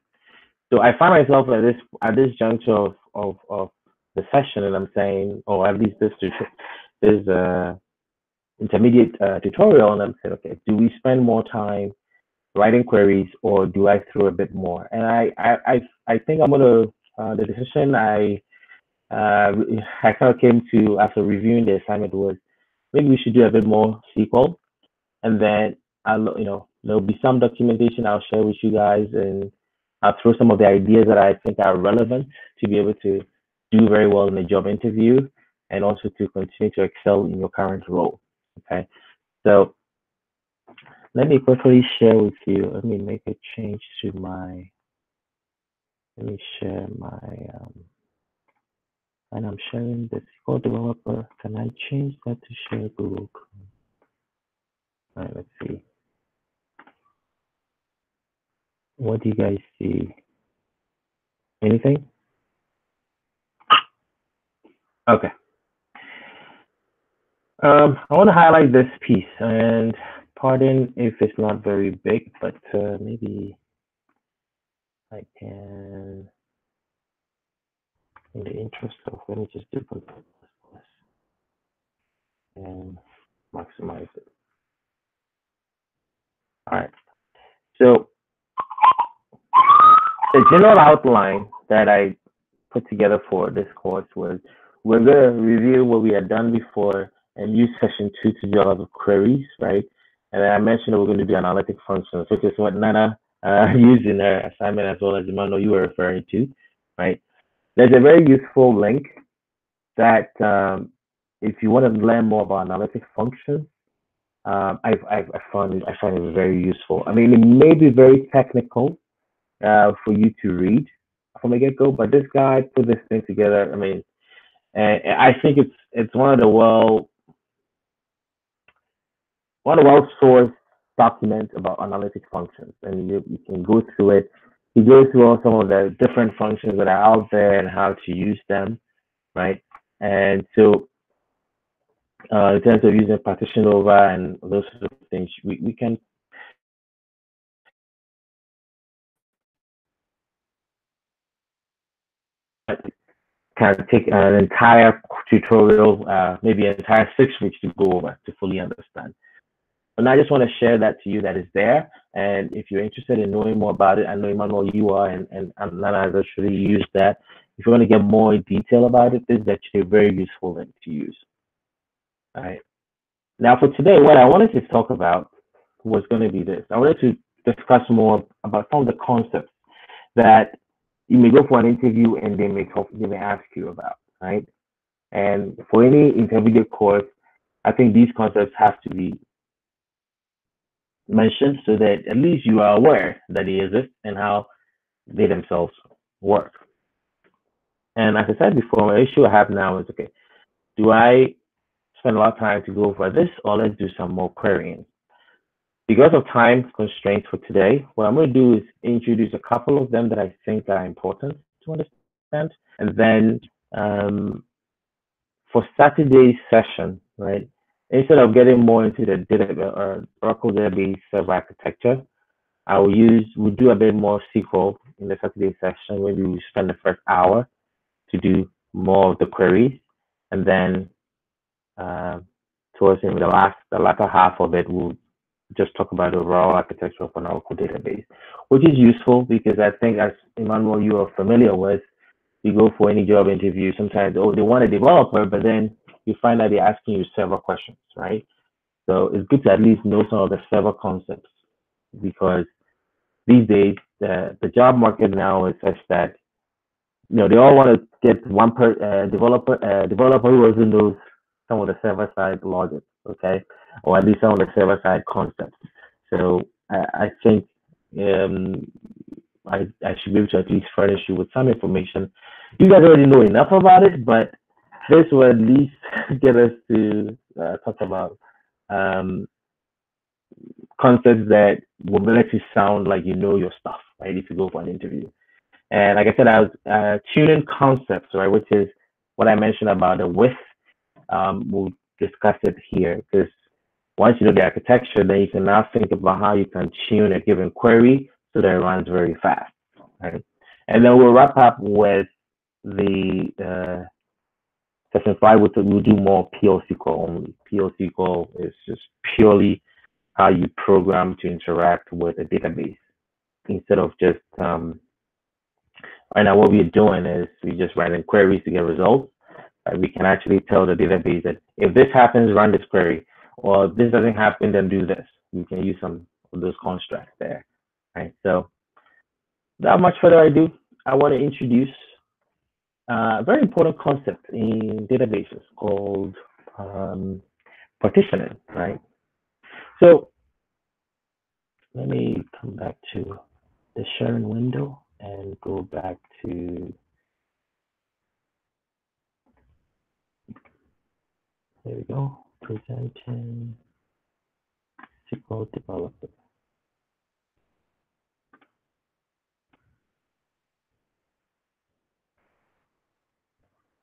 So I find myself at this juncture of the session, and I'm saying, or at least this intermediate tutorial, and I'm saying, okay, do we spend more time writing queries, or do I throw a bit more? And I think I'm gonna the decision I kind of came to after reviewing the assignment was maybe we should do a bit more SQL, and then there'll be some documentation I'll share with you guys, and I'll throw some of the ideas that I think are relevant to be able to do very well in the job interview, and also to continue to excel in your current role. Okay, so let me quickly share with you. Let me make a change to my. Let me share my. And I'm sharing the SQL developer. Can I change that to share Google Chrome? All right, let's see. What do you guys see? Anything? Okay. I want to highlight this piece, and pardon if it's not very big, but maybe I can, in the interest of, let me just do Control plus and maximize it. All right. So the general outline that I put together for this course was we're going to review what we had done before and use session 2 to do a lot of queries, right? And then I mentioned that we're going to do analytic functions, which is what Nana used in her assignment, as well as Emmanuel you were referring to, right? There's a very useful link that if you want to learn more about analytic functions, I find it very useful. I mean, it may be very technical for you to read from the get go, but this guy put this thing together. I mean, and I think it's one of the well sourced documents about analytic functions, and you can go through it. He goes through all some of the different functions that are out there and how to use them, right? And so, in terms of using partition over and those sort of things, we can kind of take an entire tutorial, maybe an entire 6 weeks to go over to fully understand. And I just want to share that to you that is there. And if you're interested in knowing more about it, I know Emmanuel, you are, and Nana has actually used that. If you want to get more detail about it, this is actually a very useful link to use. All right. Now, for today, what I wanted to talk about was going to be this. I wanted to discuss more about some of the concepts that you may go for an interview and they may ask you about, right? And for any intermediate course, I think these concepts have to be mentioned so that at least you are aware that they exist and how they themselves work. And as I said before, the issue I have now is, okay, do I spend a lot of time to go over this, or let's do some more querying? Because of time constraints for today, what I'm going to do is introduce a couple of them that I think are important to understand. And then for Saturday's session, right, instead of getting more into the Oracle database server architecture, we'll do a bit more SQL in the Saturday session. Maybe we spend the first hour to do more of the queries, and then towards the latter half of it, we'll just talk about the overall architecture of an Oracle database, which is useful because I think, as Emmanuel, you are familiar with, you go for any job interview, sometimes, they want a developer, but then you find that they're asking you several questions, right? So it's good to at least know some of the several concepts, because these days the job market now is such that they all want to get one developer who also knows some of the server side logic, okay, or at least some of the server side concepts. So I think I should be able to at least furnish you with some information You guys already know enough about it, but this will at least get us to talk about um, concepts that will let you sound like you know your stuff, right? If you go for an interview. And like I said, I was tuning concepts, right, which is what I mentioned about the width. We'll discuss it here because once you know the architecture, then you can now think about how you can tune a given query so that it runs very fast, right? And then we'll wrap up with the session five. We'll do more PL/SQL only. PL/SQL is just purely how you program to interact with a database instead of just right now what we're doing is we just writing queries to get results. We can actually tell the database that if this happens, run this query, or if this doesn't happen, then do this. We can use some of those constructs there, right? So without much further ado, I want to introduce a very important concept in databases called partitioning, right? So let me come back to the sharing window and go back to, there we go, presenting SQL developer.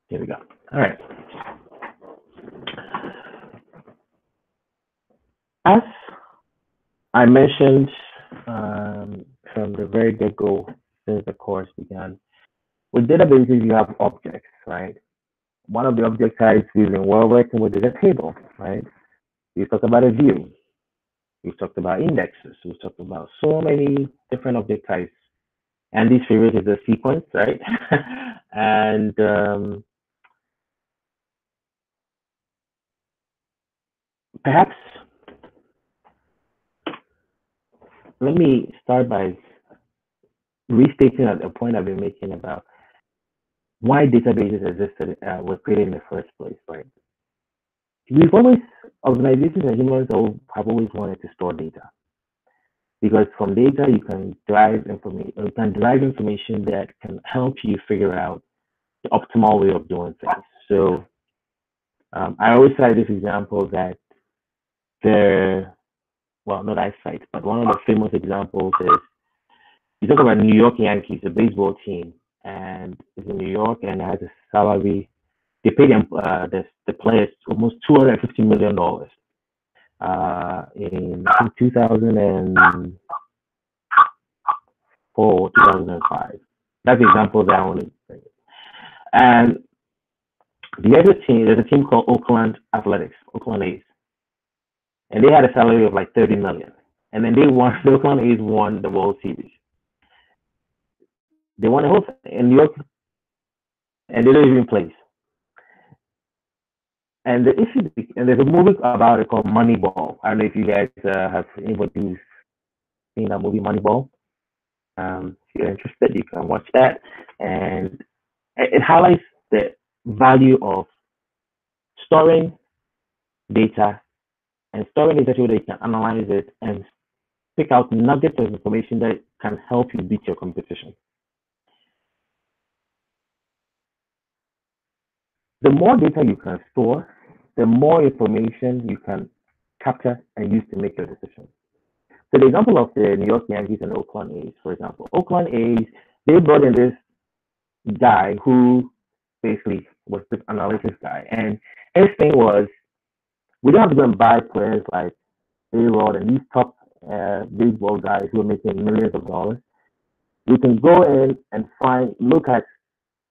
Here we go. All right. As I mentioned from the very get-go, since the course began, with databases you have objects, right? One of the object types we've been well working with is a table, right? We've talked about a view. We've talked about indexes. We've talked about so many different object types. And this favorite is a sequence, right? And perhaps let me start by restating a point I've been making about why databases existed, were created in the first place, right? We've always, organizations and humans have always wanted to store data because from data you can derive information that can help you figure out the optimal way of doing things. So I always cite this example that well, not I cite, but one of the famous examples is you talk about New York Yankees, a baseball team, and it's in New York and it has a salary. They paid them the players almost $250 million in 2004, 2005. That's the example that I want to bring. And the other team, there's a team called Oakland Athletics, Oakland A's, and they had a salary of like 30 million. And then the Oakland A's won the World Series. They won the whole thing in New York, and they don't even play. And the issue, and there's a movie about it called Moneyball. I don't know if you guys have anybody who's seen that movie Moneyball. If you're interested, you can watch that, and it highlights the value of storing data and storing data so that you can analyze it and pick out nuggets of information that can help you beat your competition. The more data you can store, the more information you can capture and use to make your decision. So the example of the New York Yankees and Oakland A's, for example, Oakland A's, they brought in this guy who basically was this analytics guy. And his thing was, we don't have to go and buy players like A-Rod and these top baseball guys who are making millions of dollars. We can go in and look at,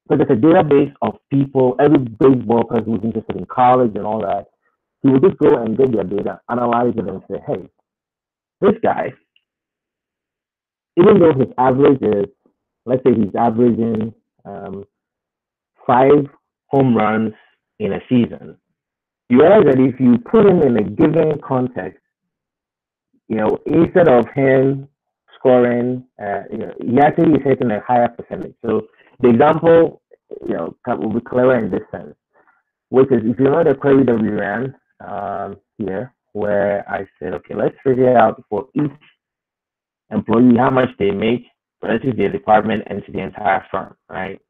because there's a database of people, every baseball person who's interested in college and all that. He would just go and get their data, analyze it, and say, hey, this guy, even though his average is, let's say he's averaging 5 home runs in a season, you realize that if you put him in a given context, instead of him scoring, he actually is hitting a higher percentage. So the example, will be clearer in this sense, which is if you know the query that we ran here, where I said, okay, let's figure out for each employee how much they make versus their department and to the entire firm, right?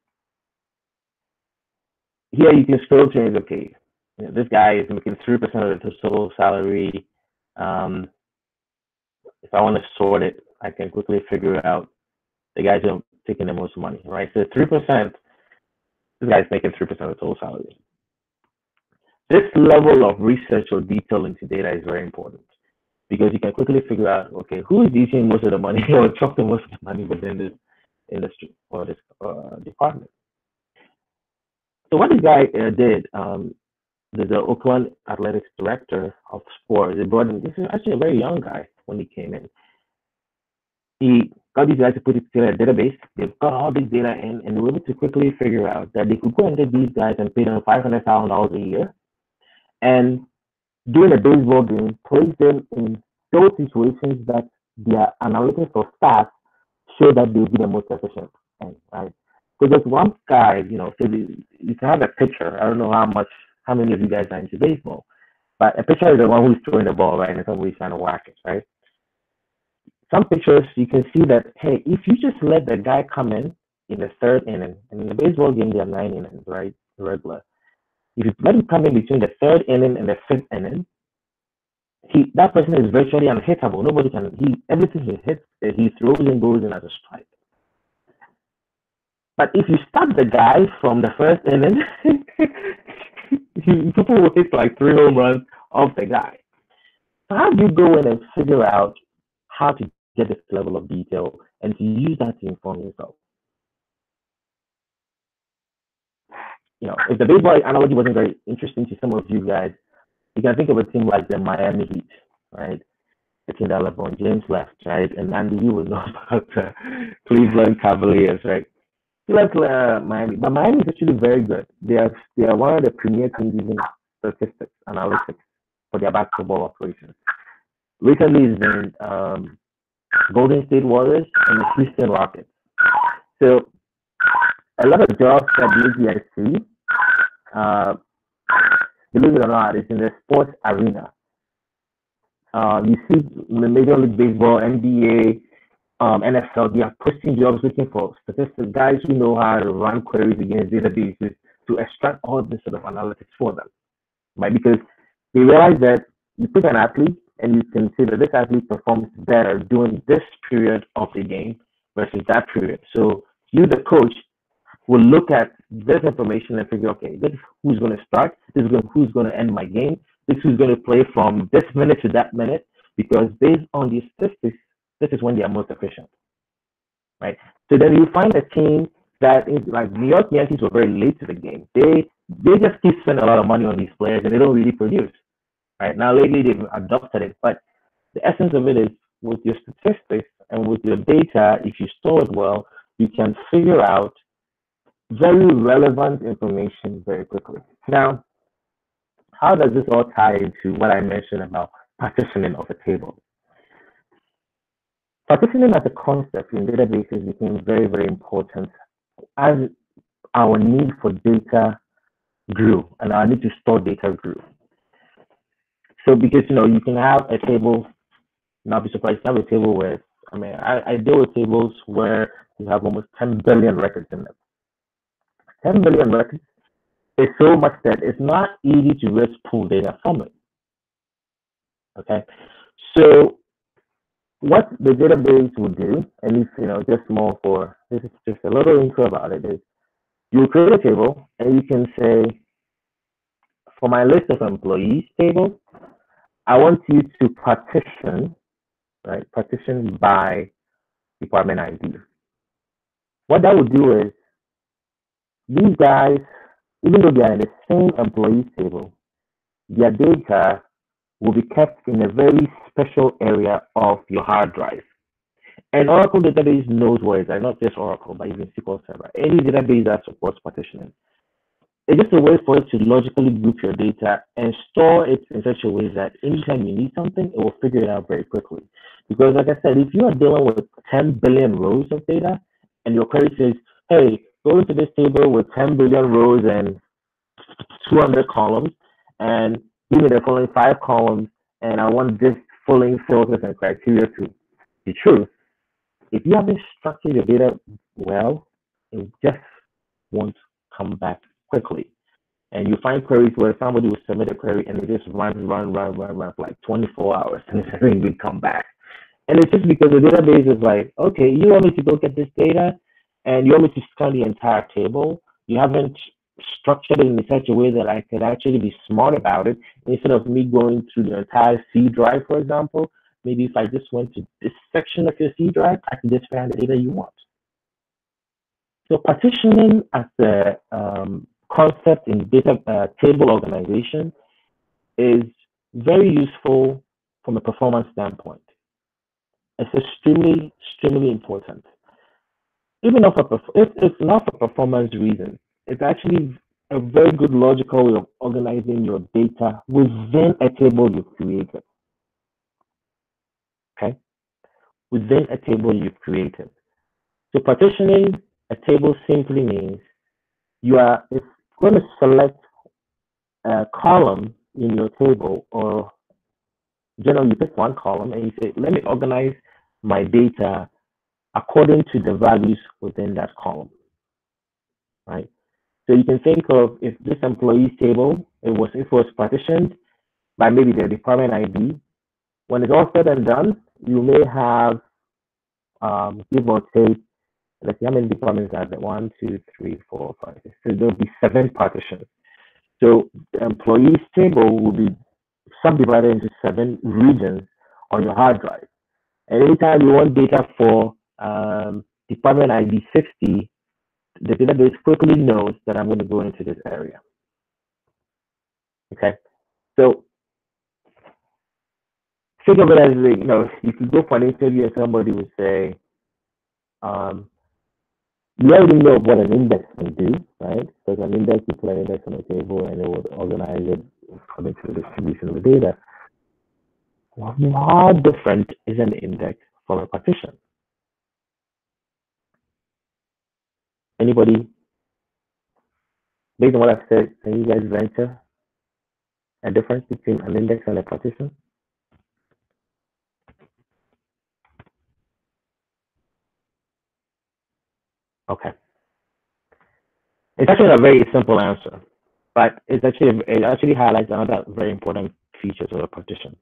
here you can scroll through and okay, this guy is making 3% of the total salary. Um, if I want to sort it, I can quickly figure out the guys who are taking the most money, right? So 3%, this guy's making 3% of the total salary. This level of research or detail into data is very important because you can quickly figure out, okay, who is eating most of the money or chopping most of the money within this industry or this department. So what this guy did, the Oakland Athletics director of sports, they brought in, this is actually a very young guy when he came in. He got these guys to put it together a database. They've got all this data in, and they were able to quickly figure out that they could go and get these guys and pay them $500,000 a year, and during a baseball game, place them in those situations that their analytics or stats show that they'll be the most efficient. Right? So there's one guy, so you can have a pitcher. I don't know how many of you guys are into baseball, but a pitcher is the one who's throwing the ball, right? And somebody's trying to whack it, right? Some pitchers, you can see that, hey, if you just let the guy come in the third inning, and in the baseball game, there are 9 innings, right? Regular. If you let him come in between the third inning and the fifth inning, that person is virtually unhittable. Nobody can, everything he hits, he throws and goes in as a strike. But if you start the guy from the first inning, people will hit like 3 home runs off the guy. So how do you go in and figure out how to get this level of detail and to use that to inform yourself? If the baseball analogy wasn't very interesting to some of you guys, you can think of a team like the Miami Heat, right? The team that LeBron James left, right? And Andy, you would know about the Cleveland Cavaliers, right? He left Miami, but Miami is actually very good. They are one of the premier teams using statistics, analytics for their basketball operations. Recently, it's been Golden State Warriors and the Houston Rockets. So a lot of jobs that the guys see, believe it or not, is in the sports arena. You see the Major League Baseball, NBA, NFL, they are posting jobs looking for statistics, guys who know how to run queries against databases to extract all this sort of analytics for them, right? Because they realize that you put an athlete and you can see that this athlete performs better during this period of the game versus that period. So you, the coach, will look at this information and figure, okay, this is who's going to start, this is who's going to end my game, this is going to play from this minute to that minute, because based on these statistics, this is when they are most efficient, right? So then you find a team that is like New York Yankees were very late to the game. They just keep spending a lot of money on these players and they don't really produce, right? Now lately they've adopted it, but the essence of it is with your statistics and with your data, if you store it well, you can figure out very relevant information very quickly. Now, how does this all tie into what I mentioned about partitioning of a table? Partitioning as a concept in databases became very, very important as our need for data grew and our need to store data grew. So because, you can have a table, not be surprised, have a table where, I deal with tables where you have almost 10 billion records in them. 10 billion records is so much that it's not easy to just pull data from it. Okay, so what the database will do, and if just more for this is just a little intro about it, is you create a table and you can say, for my list of employees table, I want you to partition, right? Partition by department ID. What that will do is these guys, even though they are in the same employees table, their data will be kept in a very special area of your hard drive. And Oracle database knows where it's at, not just Oracle, but even SQL Server. Any database that supports partitioning. It's just a way for it to logically group your data and store it in such a way that anytime you need something, it will figure it out very quickly. Because like I said, if you are dealing with 10 billion rows of data and your query says, hey, go into this table with 10 billion rows and 200 columns and give me the following 5 columns and I want this following filters and criteria to be true. If you haven't structured your data well, it just won't come back quickly. And you find queries where somebody will submit a query and it just run for like 24 hours and it doesn't even come back. And it's just because the database is like, okay, you want me to go get this data and you want me to scan the entire table. You haven't structured it in such a way that I could actually be smart about it. Instead of me going through the entire C drive, for example, maybe if I just went to this section of your C drive, I can just find the data you want. So partitioning as a concept in data table organization is very useful from a performance standpoint. It's extremely important. Even if it's not for performance reasons, it's actually a very good logical way of organizing your data within a table you've created. Okay, within a table you've created. So partitioning a table simply means it's going to select a column in your table, or generally you pick one column and you say, let me organize my data according to the values within that column, right? So you can think of if this employees table, if it was partitioned by maybe their department ID, when it's all said and done, you may have, give or take, let's see how many departments are there? 1, 2, 3, 4, 5, 6. So there'll be 7 partitions. So the employees table will be subdivided into 7 regions on your hard drive. And anytime you want data for department ID 60, the database quickly knows that I'm going to go into this area. Okay, so think of it as, you could go for an interview and somebody would say, you already know what an index can do, right? Because an index, you put an index on a table and it would organize it according to the distribution of the data. How different is an index from a partition? Anybody, based on what I've said, can you guys venture a difference between an index and a partition? Okay. It's actually a very simple answer, but it actually highlights another very important feature of a partition.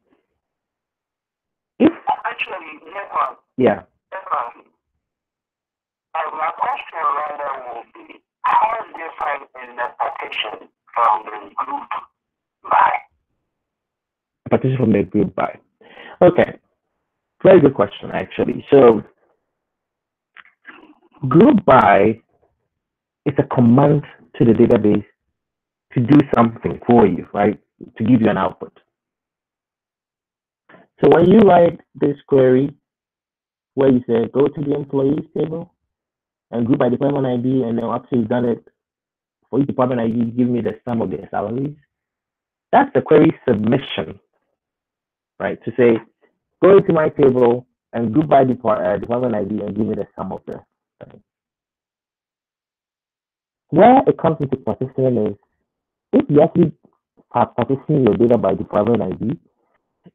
If actually, yeah. My question rather will be, how different is the partition from the group by? Partition from the group by. Okay. Very good question, actually. So, group by is a command to the database to do something for you, right? To give you an output. So when you write this query where you say go to the employees table and group by department ID, and then after you've done it for each department ID, give me the sum of their salaries. That's the query submission, right? To say go into my table and group by department ID and give me the sum of them. Right? Where it comes into partitioning is if you actually are partitioning your data by department ID,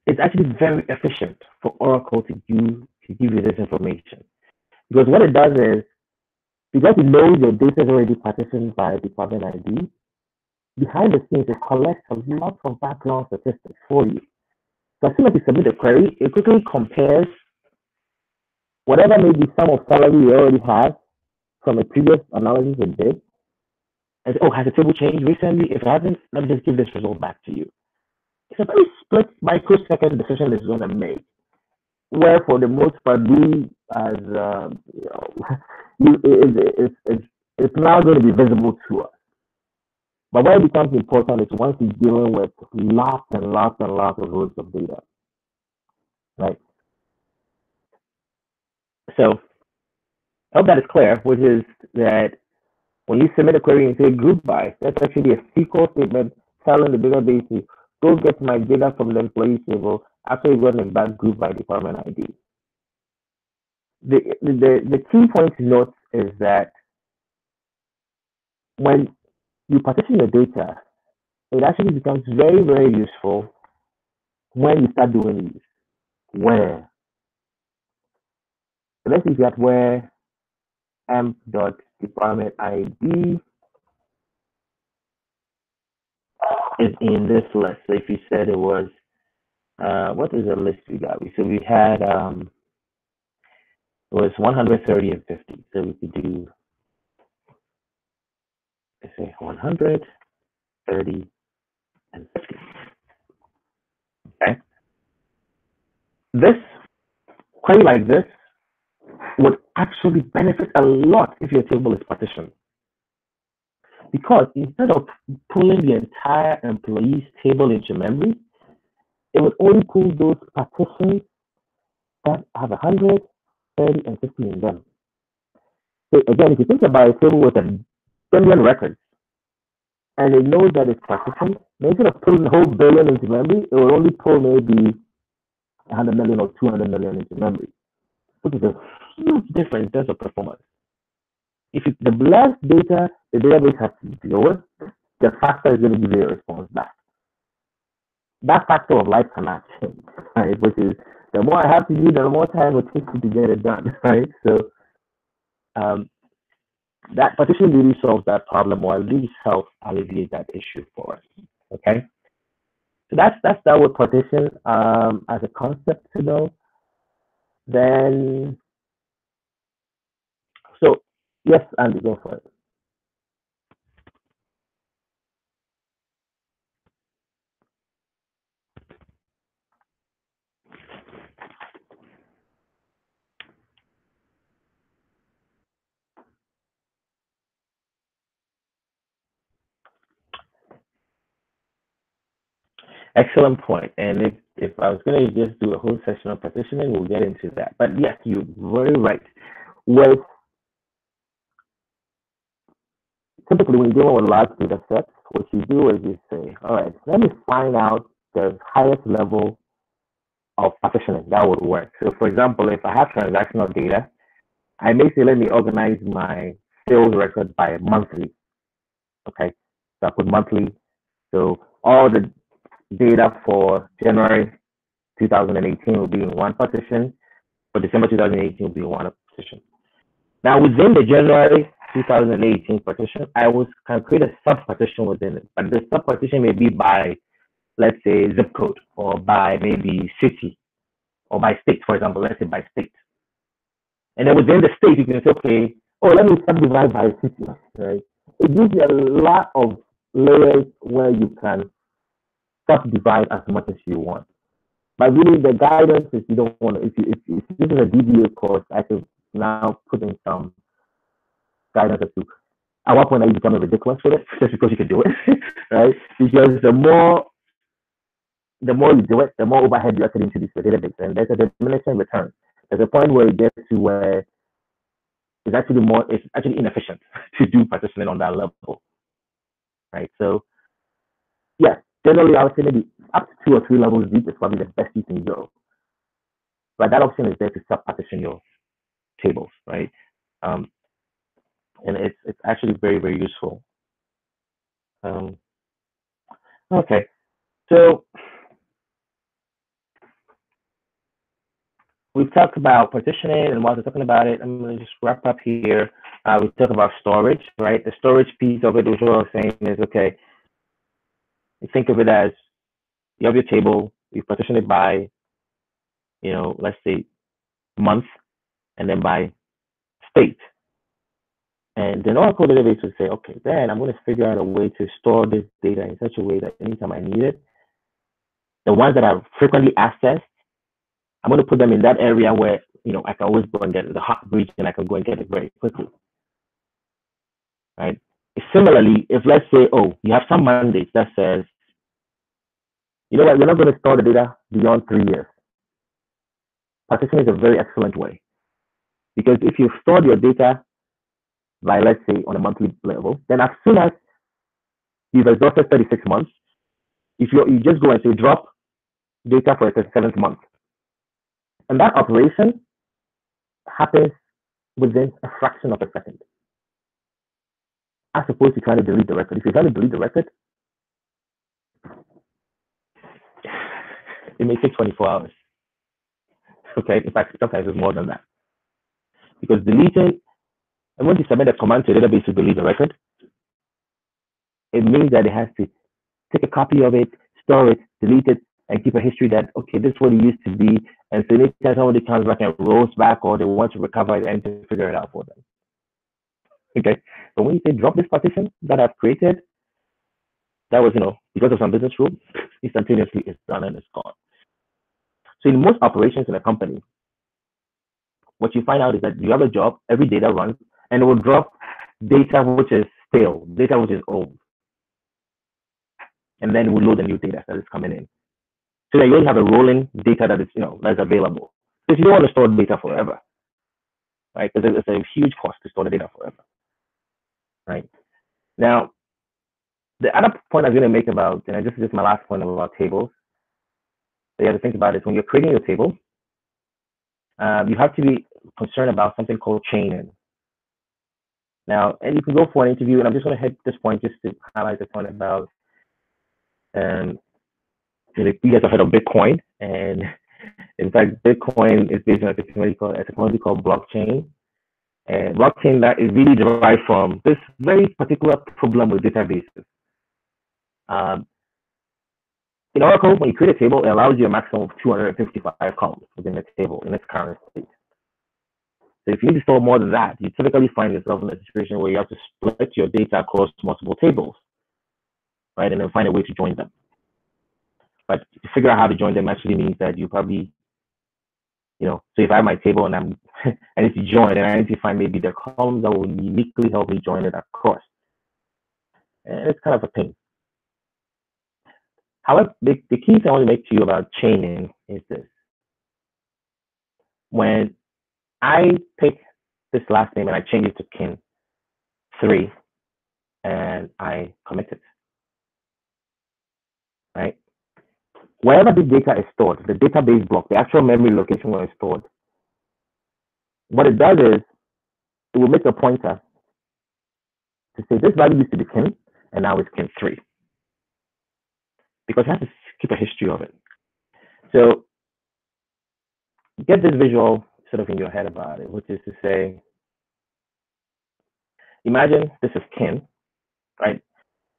it's actually very efficient for Oracle to give you this information. Because what it does is, because it knows your data is already partitioned by department ID, behind the scenes it collects a lot of background statistics for you. So as soon as you submit a query, it quickly compares whatever may be sum of salary you already have from a previous analysis it did. And has the table changed recently? If it hasn't, let me just give this result back to you. It's a very split microsecond decision it's going to make. Where for the most part, we as it's now going to be visible to us. But where it becomes important is once you're dealing with lots and lots and lots of rows of data, right? So I hope that is clear, which is that when you submit a query and say group by, that's actually a SQL statement telling the database to go get my data from the employee table after you run it back group by department ID. The key point to note is that when you partition your data, it actually becomes very useful when you start doing these. Where? So let's look at where m dot department ID is in this list. So if you said it was, what is the list we got? So we had, it was 130 and 50. So we could do, let's say 130 and 50. Okay. This query like this would actually benefit a lot if your table is partitioned. Because instead of pulling the entire employees table into memory, it would only pull those partitions that have 100, 30, and 50 in them. So again, if you think about a table with a billion records, and it knows that it's partitioned, instead of pulling the whole billion into memory, it will only pull maybe 100 million or 200 million into memory, which is a huge difference in terms of performance. If the less data the database has to deal with, the faster it's going to give you a response back. That factor of life cannot change, right? Which is the more I have to do, the more time it takes to get it done, right? So that partition really solves that problem, or at least helps alleviate that issue for us. Okay, so that's that with partition as a concept to know. Then, so yes, Andy, go for it. Excellent point. And if I was going to just do a whole session on partitioning, we'll get into that. But yes, you're very right. With typically when you're dealing with large data sets, what you do is you say, all right, let me find out the highest level of partitioning that would work. So for example, if I have transactional data, I may say, let me organize my sales record by monthly. Okay, so I put monthly. So all the data for January 2018 will be in one partition. For December 2018 will be in one partition. Now within the January 2018 partition, I can create a sub partition within it, but the sub partition may be by, let's say, zip code, or by maybe city, or by state, for example. Let's say by state. And then within the state, you can say, okay, oh, let me subdivide by city, right? It gives you a lot of layers where you can subdivide as much as you want. But really, the guidance is you don't want to, if this is a DBA course, I could now put in some guidance as to at what point are you becoming ridiculous with it just because you can do it, right? Because the more you do it, the more overhead you actually introduce to the database, and there's a diminishing return. There's a point where it gets to where it's actually inefficient to do partitioning on that level, right? So, yeah, generally I would say maybe up to 2 or 3 levels deep is probably the best you can go. But that option is there to sub-partition your tables, right? And it's actually very, very useful. Okay, so we've talked about partitioning, and while we're talking about it, I'm going to just wrap up here. We talked about storage, right? The storage piece of it, which what I was saying is, okay, you think of it as you have your table, you partition it by, let's say month, and then by state. And then Oracle database would say, okay, then I'm going to figure out a way to store this data in such a way that anytime I need it, the ones that are frequently accessed, I'm going to put them in that area where, I can always go and get it, the hot region, I can go and get it very quickly, right? Similarly, if let's say, you have some mandate that says, you know what, you're not going to store the data beyond 3 years. Partition is a very excellent way, because if you store your data by, let's say, on a monthly level, then as soon as you've exhausted 36 months, if you just go and say drop data for the 7th month, and that operation happens within a fraction of a second, as opposed to trying to delete the record. If you're trying to delete the record, it may take 24 hours. Okay, in fact, sometimes it's more than that. Because deleting, and when you submit a command to a database to delete the record, it means that it has to take a copy of it, store it, delete it, and keep a history that, okay, this is what it used to be. And so anytime somebody comes back and rolls back or they want to recover it and to figure it out for them. Okay. But when you say drop this partition that I've created, that was, because of some business rules, instantaneously it's done and it's gone. So in most operations in a company, what you find out is that you have a job, every data runs, and it will drop data which is stale, data which is old. And then it will load the new data that is coming in. So that you only have a rolling data that is, that's available. Because you don't want to store data forever, right? Because it's a huge cost to store the data forever, right? Now, the other point I was going to make about, and this is just my last point about tables, that you have to think about is when you're creating your table, you have to be concerned about something called chaining. Now, and you can go for an interview, and I'm just going to hit this point just to highlight the point about, you guys have heard of Bitcoin, and in fact, Bitcoin is based on a technology called blockchain. And blockchain that is really derived from this very particular problem with databases. In Oracle, when you create a table, it allows you a maximum of 255 columns within the table in its current state. So if you need to store more than that, you typically find yourself in a situation where you have to split your data across multiple tables, right? And then find a way to join them. But to figure out how to join them actually means that you probably, so if I have my table and I need to join, and I need to find maybe the columns that will uniquely help me join it across. And it's kind of a pain. However, the key thing I want to make to you about chaining is this. When I pick this last name and I change it to Kin 3 and I commit it, right? Wherever the data is stored, the database block, the actual memory location where it's stored, what it does is it will make a pointer to say this value used to be Kin and now it's Kin 3. Because it has to keep a history of it. So get this visual sort of in your head about it, which is to say, imagine this is Kin, right?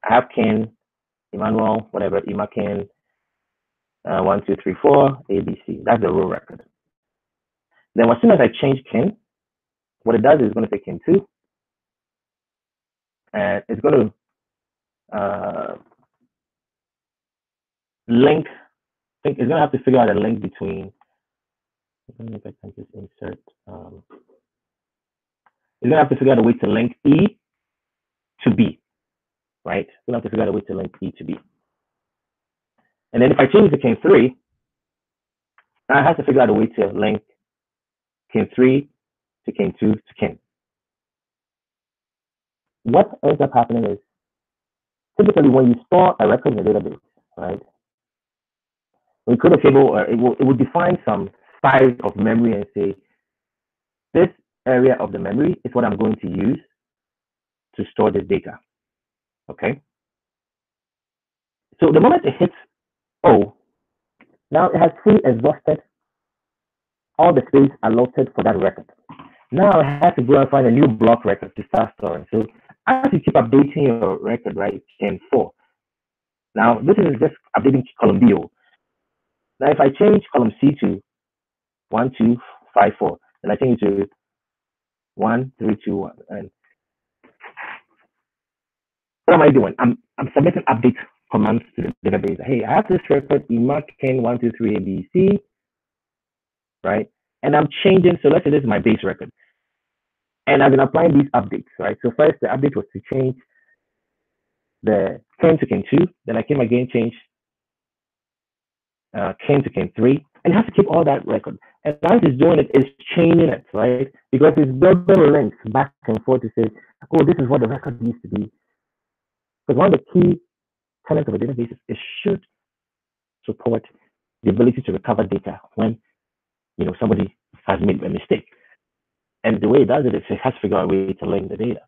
I have Kin, Emmanuel, whatever, Kin, 1, 2, 3, 4, ABC. That's the row record. Then as soon as I change Kin, what it does is it's going to take Kin 2, and it's going to link. It's going to have to figure out a link between. Let me if I can just insert. It's going to have to figure out a way to link E to B, right? It's going to have to figure out a way to link E to B. And then if I change to Kin 3, I have to figure out a way to link Kin 3 to Kin 2 to Kin. What ends up happening is typically when you store a record in a database, right? When you create a table, it will define some size of memory and say, this area of the memory is what I'm going to use to store this data. Okay. So the moment it hits O, now it has fully exhausted all the space allotted for that record. Now it has to go and find a new block record to start storing. So as you keep updating your record, right, Kin 4. Now this is just updating column B. Now if I change column C to 1, 2, 5, 4, and I change it to 1, 3, 2, 1, and what am I doing? I'm submitting update commands to the database. Hey, I have this record, Kin 1, 2, 3, ABC, right? And I'm changing. So let's say this is my base record, and I've been applying these updates, right? So first, the update was to change the Kin to Kin 2. Then I came again, changed Kin to Kin 3, and it has to keep all that record. And as it's doing it, it's chaining it, right? Because it's building links back and forth to say, oh, this is what the record used to be. Because one of the key tenets of a database is it should support the ability to recover data when somebody has made a mistake. And the way it does it is it has to figure out a way to link the data.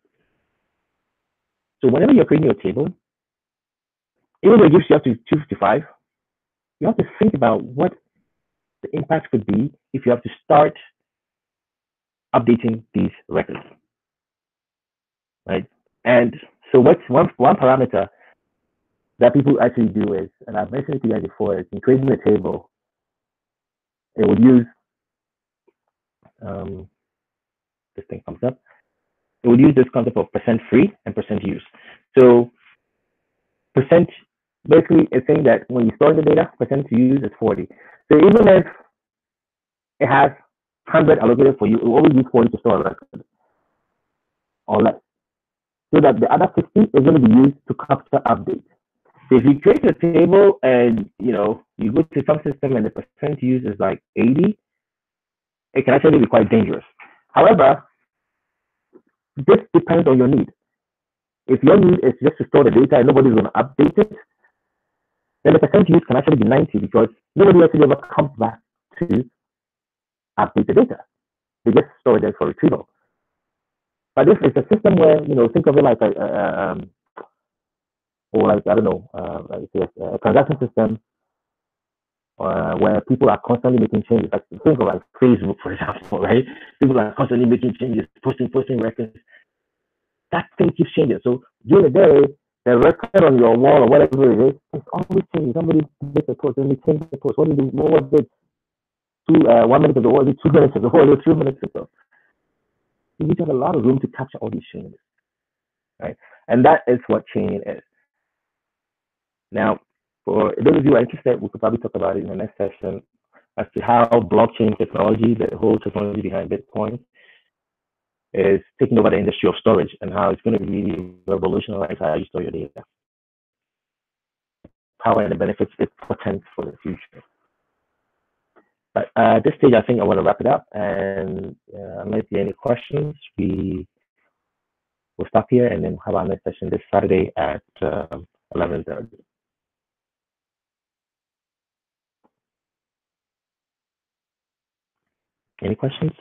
So whenever you're creating your table, even though it gives you up to 255, you have to think about what the impact could be if you have to start updating these records, right? And so what's one parameter that people actually do is, and I've mentioned it to you guys before, is in creating a table, it would use this thing comes up. It would use this concept of percent free and percent use. So percent basically it's saying that when you store the data, percent to use is 40. So even if it has 100 allocated for you, it will only use 40 to store a record or less. So that the other 50 is going to be used to capture updates. So if you create a table and you go to some system and the percent use is like 80, it can actually be quite dangerous. However, this depends on your need. If your need is just to store the data and nobody's going to update it, then the percent use can actually be 90 because nobody actually ever comes back to update the data. They just store it there for retrieval. But if it's a system where, think of it like or like, I don't know, like a transaction system where people are constantly making changes. Like think of like Facebook, for example, right? People are constantly making changes, posting records. That thing keeps changing. So during the day, the record on your wall or whatever it is, it's always changing. Somebody makes a post, then they change the post. What was it? 1 minute ago? What was it 2 minutes ago? What was it 2 minutes ago? You need to have a lot of room to capture all these changes, right? And that is what chaining is. Now, for those of you who are interested, we could probably talk about it in the next session as to how blockchain technology, the whole technology behind Bitcoin, is taking over the industry of storage and how it's going to really revolutionize how you store your data. Power and the benefits it portends for the future. But at this stage, I think I want to wrap it up. And unless there are any questions, we'll stop here and then have our next session this Saturday at 11:30. Any questions?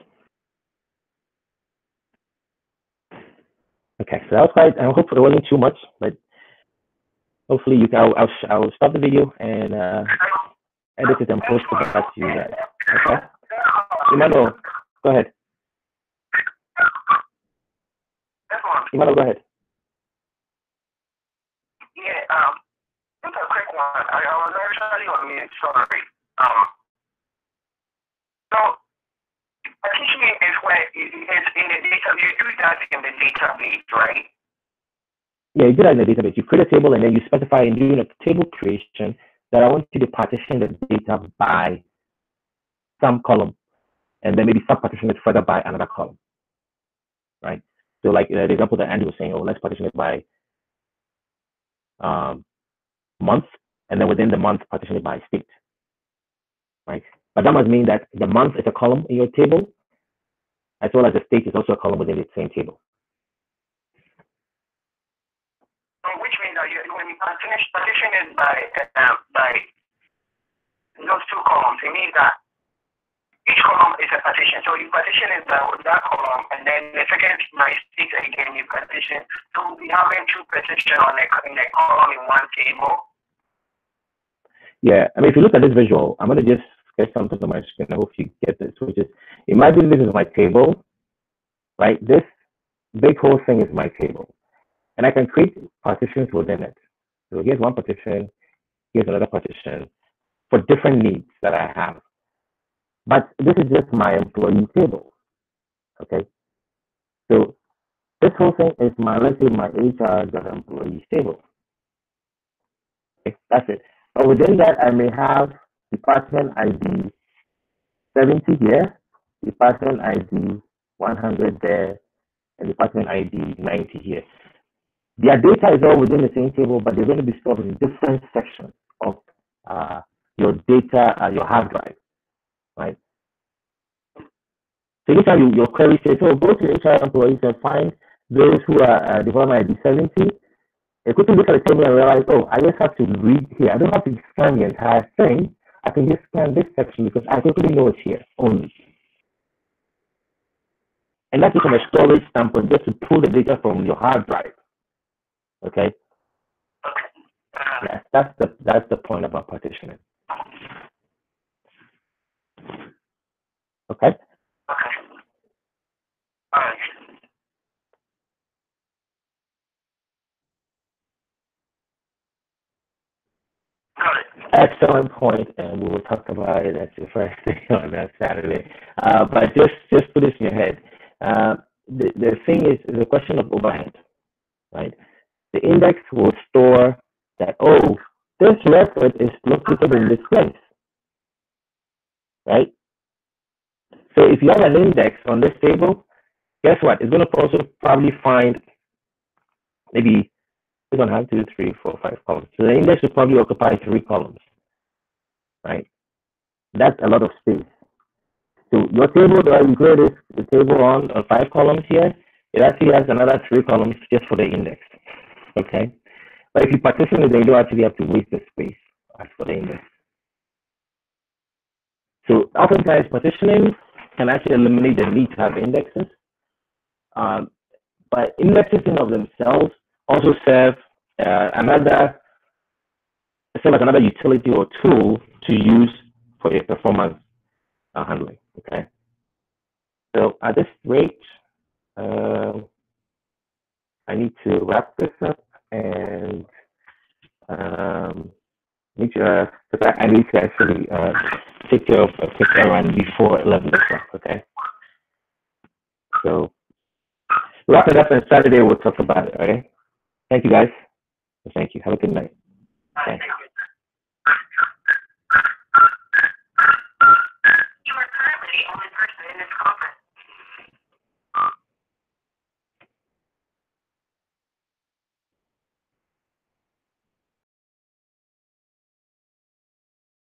Okay, so that was quite. I hope it wasn't too much, but hopefully you can. I'll stop the video and edit it and post it back to you guys. Okay. Emmanuel, go ahead. Emmanuel, go ahead. Yeah. Just a quick one. I was actually on mute. Sorry. So partitioning is where it's in the data. You do that in the database, right? Yeah, you do that in the database. You create a table and then you specify in doing a table creation that I want you to partition the data by some column, and then maybe sub-partition it further by another column, right? So like the example that Andy was saying, let's partition it by month, and then within the month, partition it by state, right? But that must mean that the month is a column in your table, as well as the state is also a column within the same table. Which means that when you partition it by those two columns, it means that each column is a partition. So you partition it by that column, and then the second by state again you partition. So we'll be having two partitions in a column in one table. Yeah, I mean, if you look at this visual, I'm going to just get something on my screen. I hope you get this, which is, imagine this is my table, right? This big whole thing is my table. And I can create partitions within it. So here's one partition, here's another partition for different needs that I have. But this is just my employee table, okay? So this whole thing is let's say my HR employee table. Okay, that's it. But within that, I may have department ID 70 here, department ID 100 there, and department ID 90 here. Their data is all within the same table, but they're going to be stored in different sections of your data, your hard drive, right? So anytime your query says, so go to HR employees and find those who are department ID 70, you quickly look at the table and realize, oh, I just have to read here. I don't have to scan the entire thing. I can just scan this section because I quickly know it's here only. And that's just from a storage standpoint, just to pull the data from your hard drive. Okay? Yeah, that's the point about partitioning. Okay? excellent point, and we will talk about it as your first day on that Saturday. But just put this in your head. The thing is the question of overhead, right? The index will store that, oh, this record is located in this place, right? So if you have an index on this table, guess what? It's going to also probably find maybe we're going to have 2, 3, 4, 5 columns. So the index will probably occupy 3 columns, right? That's a lot of space. So your table that we created the table on 5 columns here, it actually has another 3 columns just for the index. Okay. But if you partition it, then you don't actually have to waste the space as for the index. So oftentimes partitioning can actually eliminate the need to have indexes. But indexes in of themselves also serve another utility or tool to use for your performance handling. Okay. So at this rate, I need to wrap this up and need to, I need to actually take care of a quick errand before 11 o'clock. Okay. So wrap it up, and Saturday we'll talk about it. Okay. Thank you, guys. Thank you. Have a good night. Thanks.